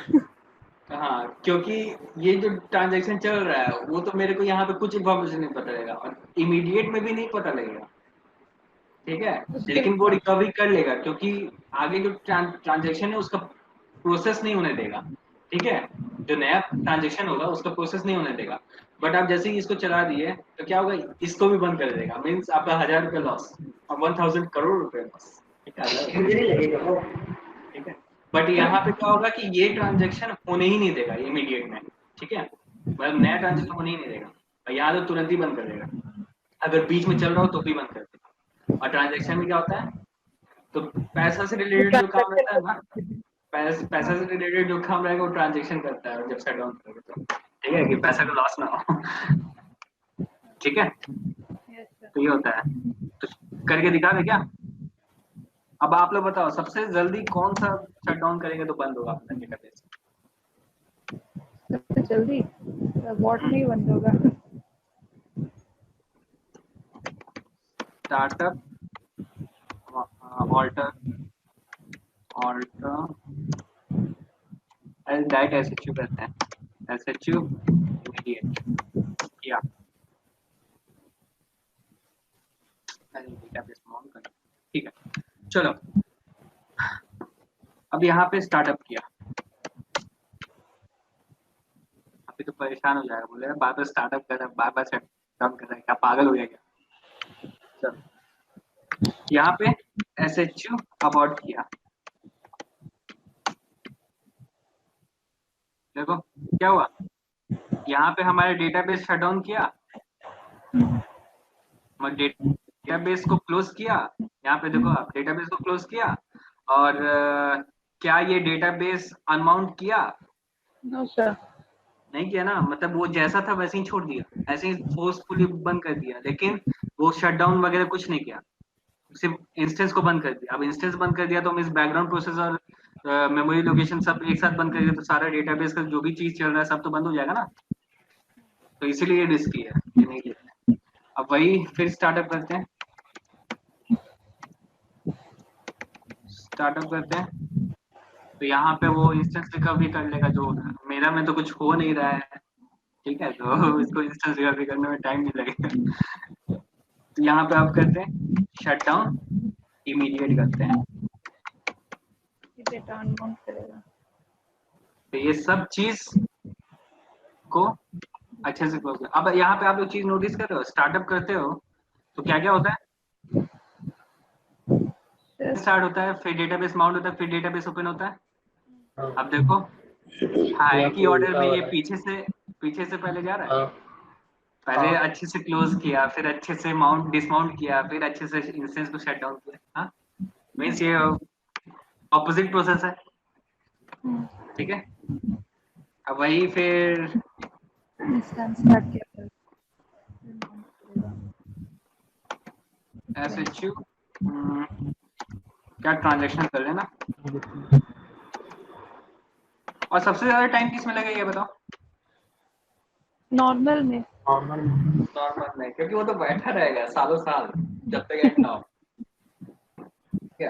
हाँ, क्योंकि ये जो ट्रांजैक्शन चल रहा है वो तो मेरे को यहाँ पे कुछ इन्फॉर्मेशन नहीं पता लगेगा और इमीडिएट में भी नहीं पता लगेगा। ठीक है, उसके लेकिन वो रिकवरी कर लेगा क्योंकि आगे जो ट्रांजैक्शन है उसका प्रोसेस नहीं होने देगा। ठीक है, जो नया ट्रांजैक्शन होगा उसका प्रोसेस नहीं होने देगा। बट आप जैसे ही इसको चला दिए तो क्या होगा, इसको भी बंद कर देगा। मीन्स आपका 1000 रुपये लॉस और 1000 करोड़ रुपए लॉस। ठीक है, बट यहाँ पे क्या होगा कि ये ट्रांजैक्शन होने ही नहीं देगा इमीडिएट में। ठीक है, मतलब नया ट्रांजैक्शन होने ही नहीं देगा और यहाँ तो तुरंत ही बंद कर देगा। अगर बीच में चल रहा हो तो भी बंद कर देगा। और ट्रांजैक्शन में क्या होता है, तो पैसा से रिलेटेड जो काम रहता है ना, पैसा से रिलेटेड जो काम रहेगा वो ट्रांजैक्शन करता है जब शट डाउन करोगे तो। ठीक है, कि पैसा का लॉस ना हो। ठीक है, तो ये होता है। तो करके दिखा दे क्या? अब आप लोग बताओ सबसे जल्दी कौन सा शट डाउन करेंगे तो बंद होगा अपना डेटाबेस? सबसे जल्दी अबॉर्ट नहीं बंद होगा। स्टार्टअप, ऑल्टर डायरेक्ट एसएचयू करते हैं, एसएचयू इमीडिएट किया, डेटाबेस माउंट कर। ठीक है, चलो अब यहाँ पे स्टार्टअप किया, अभी तो परेशान हो जाएगा, बोलेगा बार बार स्टार्टअप कर रहा है, बार बार शट डाउन कर रहा है, क्या पागल हो गया क्या? चलो यहाँ पे एसएचयू अबॉर्ट किया, देखो क्या हुआ, यहाँ पे हमारे डेटाबेस शट डाउन किया, डेटाबेस को क्लोज किया। यहाँ पे देखो आप डेटाबेस को क्लोज किया और क्या ये डेटाबेस अनमाउंट किया? नो सर, नहीं किया ना, मतलब वो जैसा था वैसे ही छोड़ दिया, ऐसे ही फोर्सफुली बंद कर दिया, लेकिन वो शट डाउन वगैरह कुछ नहीं किया, सिर्फ इंस्टेंस को बंद कर दिया। अब इंस्टेंस बंद कर दिया तो हम इस बैकग्राउंड प्रोसेस और मेमोरी लोकेशन सब एक साथ बंद कर दिया तो सारा डेटाबेस का जो भी चीज चल रहा है सब तो बंद हो जाएगा ना। तो इसीलिए ये रिस्की है, ये नहीं लेते। अब वही फिर स्टार्टअप करते हैं, तो यहाँ पे वो इंस्टेंस रिकवरी कर लेगा जो मेरा में तो कुछ हो नहीं रहा है। ठीक है, तो इसको इंस्टेंस रिकवरी करने में टाइम नहीं लगेगा। तो यहाँ पे आप करते हैं शट डाउन इमीडिएट करते हैं, डेटा अनबाउंड करेगा। तो ये सब चीज को अच्छे से क्लोज। अब यहाँ पे आप लोग चीज नोटिस कर रहे हो, स्टार्टअप करते हो तो क्या क्या होता है, स्टार्ट होता है, फिर डेटाबेस माउंट होता है, फिर डेटाबेस ओपन होता है। अब देखो हाई की ऑर्डर में ये पीछे से पहले जा रहा है। पहले हाँ। अच्छे से क्लोज किया, फिर अच्छे से माउंट डिसमाउंट किया, फिर अच्छे से इंस्टेंस को शट डाउन किया। हाँ, मीन्स ये ऑपोजिट प्रोसेस है। ठीक है, अब वही फिर इंस्टेंस स्टार्ट किया SHU क्या ट्रांजेक्शन कर लेना। और सबसे ज्यादा टाइम किस में लगेगा ये बताओ? नॉर्मल में। नॉर्मल में, क्योंकि वो तो बैठा रहेगा सालों साल जब तक एंड ना हो।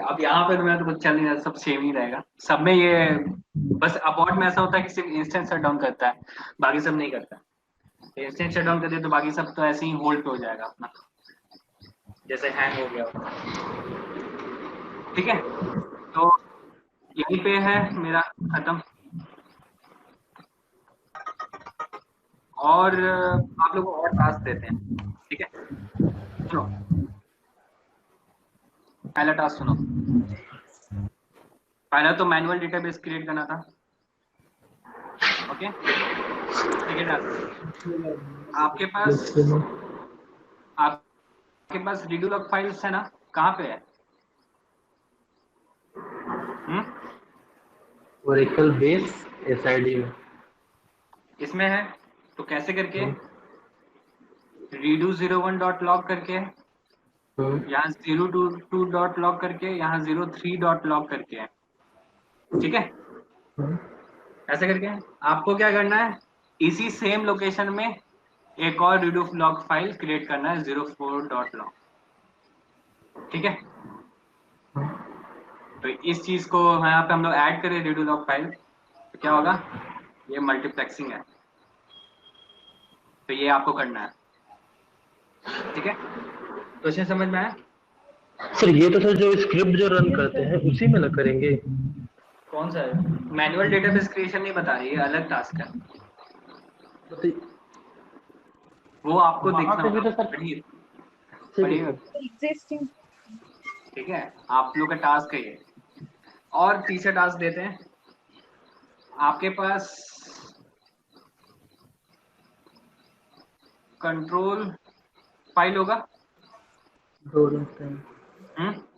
अब यहाँ पे तो मैं तो कुछ चल नहीं रहा, सब सेम ही रहेगा सब में। ये बस अबॉर्ड में ऐसा होता है कि सिर्फ इंस्टेंस शट डाउन करता है, बाकी सब नहीं करता। इंस्टेंस शट डाउन कर दे तो बाकी सब तो ऐसे ही होल्ड पे हो जाएगा अपना, जैसे हैंग हो गया होगा। ठीक है, तो यहीं पे है मेरा खत्म। और आप लोग को और टास्क देते हैं। ठीक है, सुनो, पहला टास्क सुनो। पहला तो मैनुअल डेटाबेस क्रिएट करना था। ओके, सेकेंड टास्क आपके पास रीडू लॉग फाइल्स है ना? कहाँ पे है? ओरेकल बेस SID में। इसमें है तो कैसे करके? redo 01 डॉट लॉग करके, यहाँ 022 डॉट लॉग करके, यहाँ 03 डॉट लॉग करके है। ठीक है, ऐसे करके आपको क्या करना है, इसी सेम लोकेशन में एक और redo log फाइल क्रिएट करना है 04 डॉट लॉग। ठीक है, तो इस चीज को यहाँ पे हम लोग ऐड करें redo log फाइल, तो क्या होगा, ये मल्टीप्लेक्सिंग है, तो ये आपको करना है। ठीक है, क्वेश्चन समझ में आया? सर ये तो सर जो स्क्रिप्ट जो रन करते हैं उसी में ना करेंगे? कौन सा है? मैनुअल डेटाबेस क्रिएशन नहीं बता रही है, अलग टास्क है वो, आपको वहाँ देखना पे भी होगा। तो सर पढ़िएगा। एग्जिस्टिंग। ठीक है, आप लोग का टास्क है ये। और तीसरा टास्क देते हैं, आपके पास कंट्रोल फाइल होगा।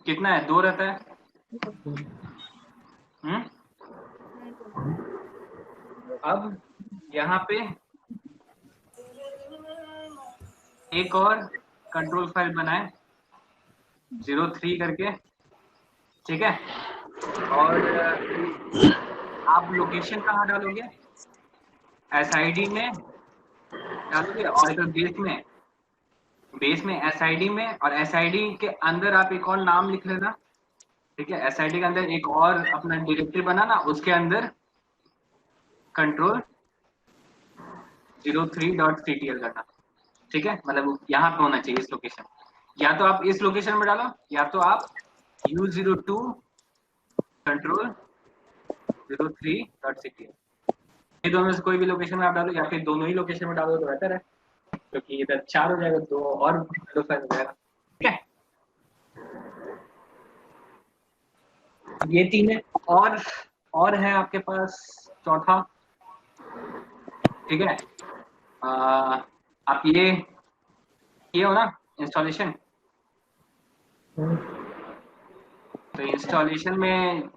कितना है? 2 रहता है। अब यहाँ पे एक और कंट्रोल फाइल बनाए 03 करके। ठीक है, और आप लोकेशन कहाँ डालोगे? SID में डालोगे, और बेस में SID में, और SID के अंदर आप एक और नाम लिख लेना। ठीक है, SID के अंदर एक और अपना डायरेक्टरी बनाना, उसके अंदर कंट्रोल 03.ctl करना। ठीक है, मतलब यहाँ पे होना चाहिए इस लोकेशन, या तो आप इस लोकेशन में डालो, या तो आप U02 कंट्रोल 03.ctl, ये दोनों में से कोई भी लोकेशन में आप डालो, या फिर दोनों ही लोकेशन में डालो तो बेहतर है, क्योंकि इधर 4 हो जाएगा, 2 और फाइल हो जाएगा। ठीक है, ये 3 है, और है आपके पास चौथा। ठीक है, आप ये हो ना इंस्टॉलेशन, तो इंस्टॉलेशन में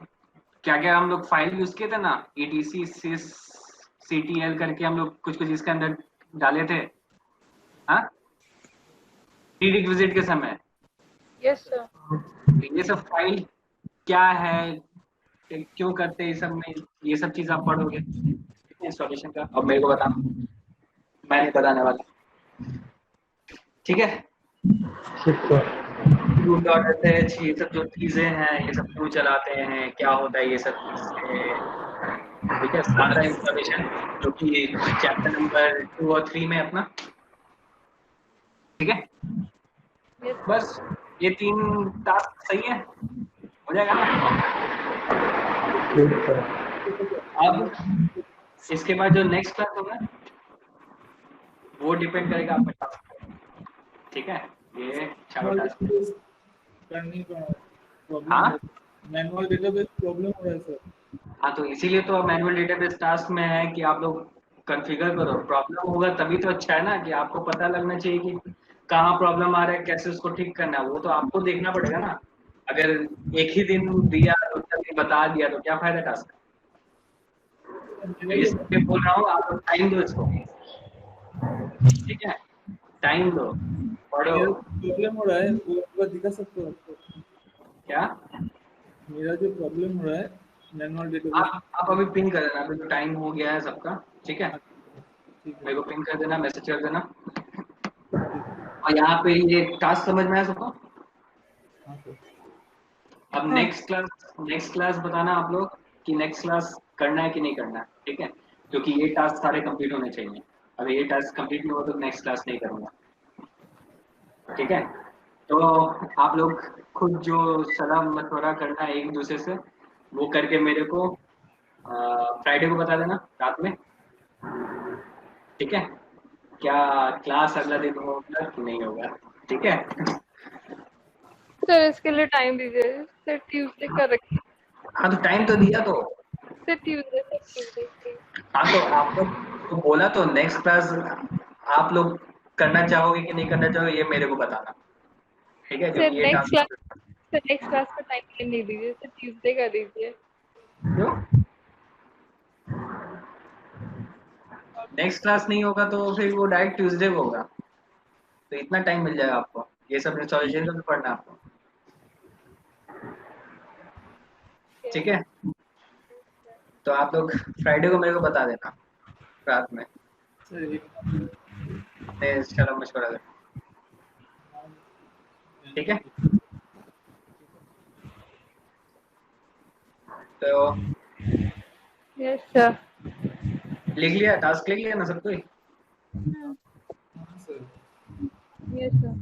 क्या क्या हम लोग फाइल यूज किए थे ना, etc sys ctl करके हम लोग कुछ इसके अंदर डाले थे। हाँ, प्रीरिक्विजिट के समय। Yes sir. ये सब फाइल क्या है, क्यों करते हैं, ये सब में ये सब चीज आप पढ़ोगे इंस्टॉलेशन का। अब मेरे को बताना, मैं नहीं बताने वाला। ठीक है, root.sh ये सब जो चीजें हैं, ये सब क्यों चलाते हैं, क्या होता है ये सब चीजें। ठीक है, सारा इंफॉर्मेशन जो कि चैप्टर नंबर 2 और 3 में अपना। ठीक है, बस ये 3 टास्क सही है, हो जाएगा ना। अब इसके बाद जो नेक्स्ट क्लास होगा वो डिपेंड करेगा आपका टास्क। ठीक है, ये चारों टास्क। करने का प्रॉब्लम हाँ? है, मैनुअल डेटाबेस प्रॉब्लम हो रहा है सर। हाँ, तो इसीलिए तो मैनुअल डेटाबेस टास्क में है कि आप लोग कॉन्फ़िगर करो। प्रॉब्लम होगा तभी तो अच्छा है ना, कि आपको पता लगना चाहिए कि कहाँ प्रॉब्लम आ रहा है, कैसे उसको ठीक करना है, वो तो आपको देखना पड़ेगा ना। अगर एक ही दिन दिया दूसरा दिन बता दिया तो क्या फायदा टास्क का। तो मेरा जो इसलिए बोल रहा हूँ आप टाइम दो इसको, ठीक है, टाइम दो, पढ़ो। मेरा प्रॉब्लम हो रहा है वो एक बार दिखा सकते हो आपको? क्या मेरा जो प्रॉब्लम हो रहा है मैनुअल डेटाबेस। आप अभी पिन कर देना, अभी तो टाइम हो गया है सबका, ठीक है। ठीक है, मेरे को पिन कर देना, मैसेज कर देना। ठीक। और यहाँ पे ये टास्क समझ में आया सबको। हाँ सर। अब हाँ नेक्स्ट क्लास बताना आप लोग कि नेक्स्ट क्लास करना है कि नहीं करना है, ठीक है। क्योंकि ये टास्क सारे कंप्लीट होने चाहिए। अगर ये टास्क कंप्लीट नहीं हुआ तो नेक्स्ट क्लास नहीं करूँगा, ठीक है। तो आप लोग खुद जो सलाह मशवरा करना है एक दूसरे से, वो करके मेरे को फ्राइडे को बता देना रात में, ठीक है। क्या क्लास अगला दिन होगा कि नहीं होगा, ठीक है। सर इसके लिए टाइम दीजिए, सर ट्यूसडे का रखिए। हाँ तो टाइम तो दिया तो। सर ट्यूसडे हाँ तो आप लोग तो बोला तो नेक्स्ट क्लास आप लोग करना चाहोगे कि नहीं करना चाहोगे, ये मेरे को बताना, ठीक है। सर क्योंकि ये next class, task sir next class का टाइम नहीं दीजिए, सर ट्यूसडे का दीजिए। क्यों नेक्स्ट क्लास नहीं होगा तो फिर वो डायरेक्ट ट्यूसडे को होगा, तो इतना टाइम मिल जाएगा आपको, ये सब सॉल्यूशन तो पढ़ना है आपको, ठीक है। तो आप लोग फ्राइडे को मेरे को बता देना रात में, सर एक चलो मशवरा कर, ठीक है। तो यस सर। लिख लिया, टास्क लिख लिया ना सब कोई। Sir yes sir.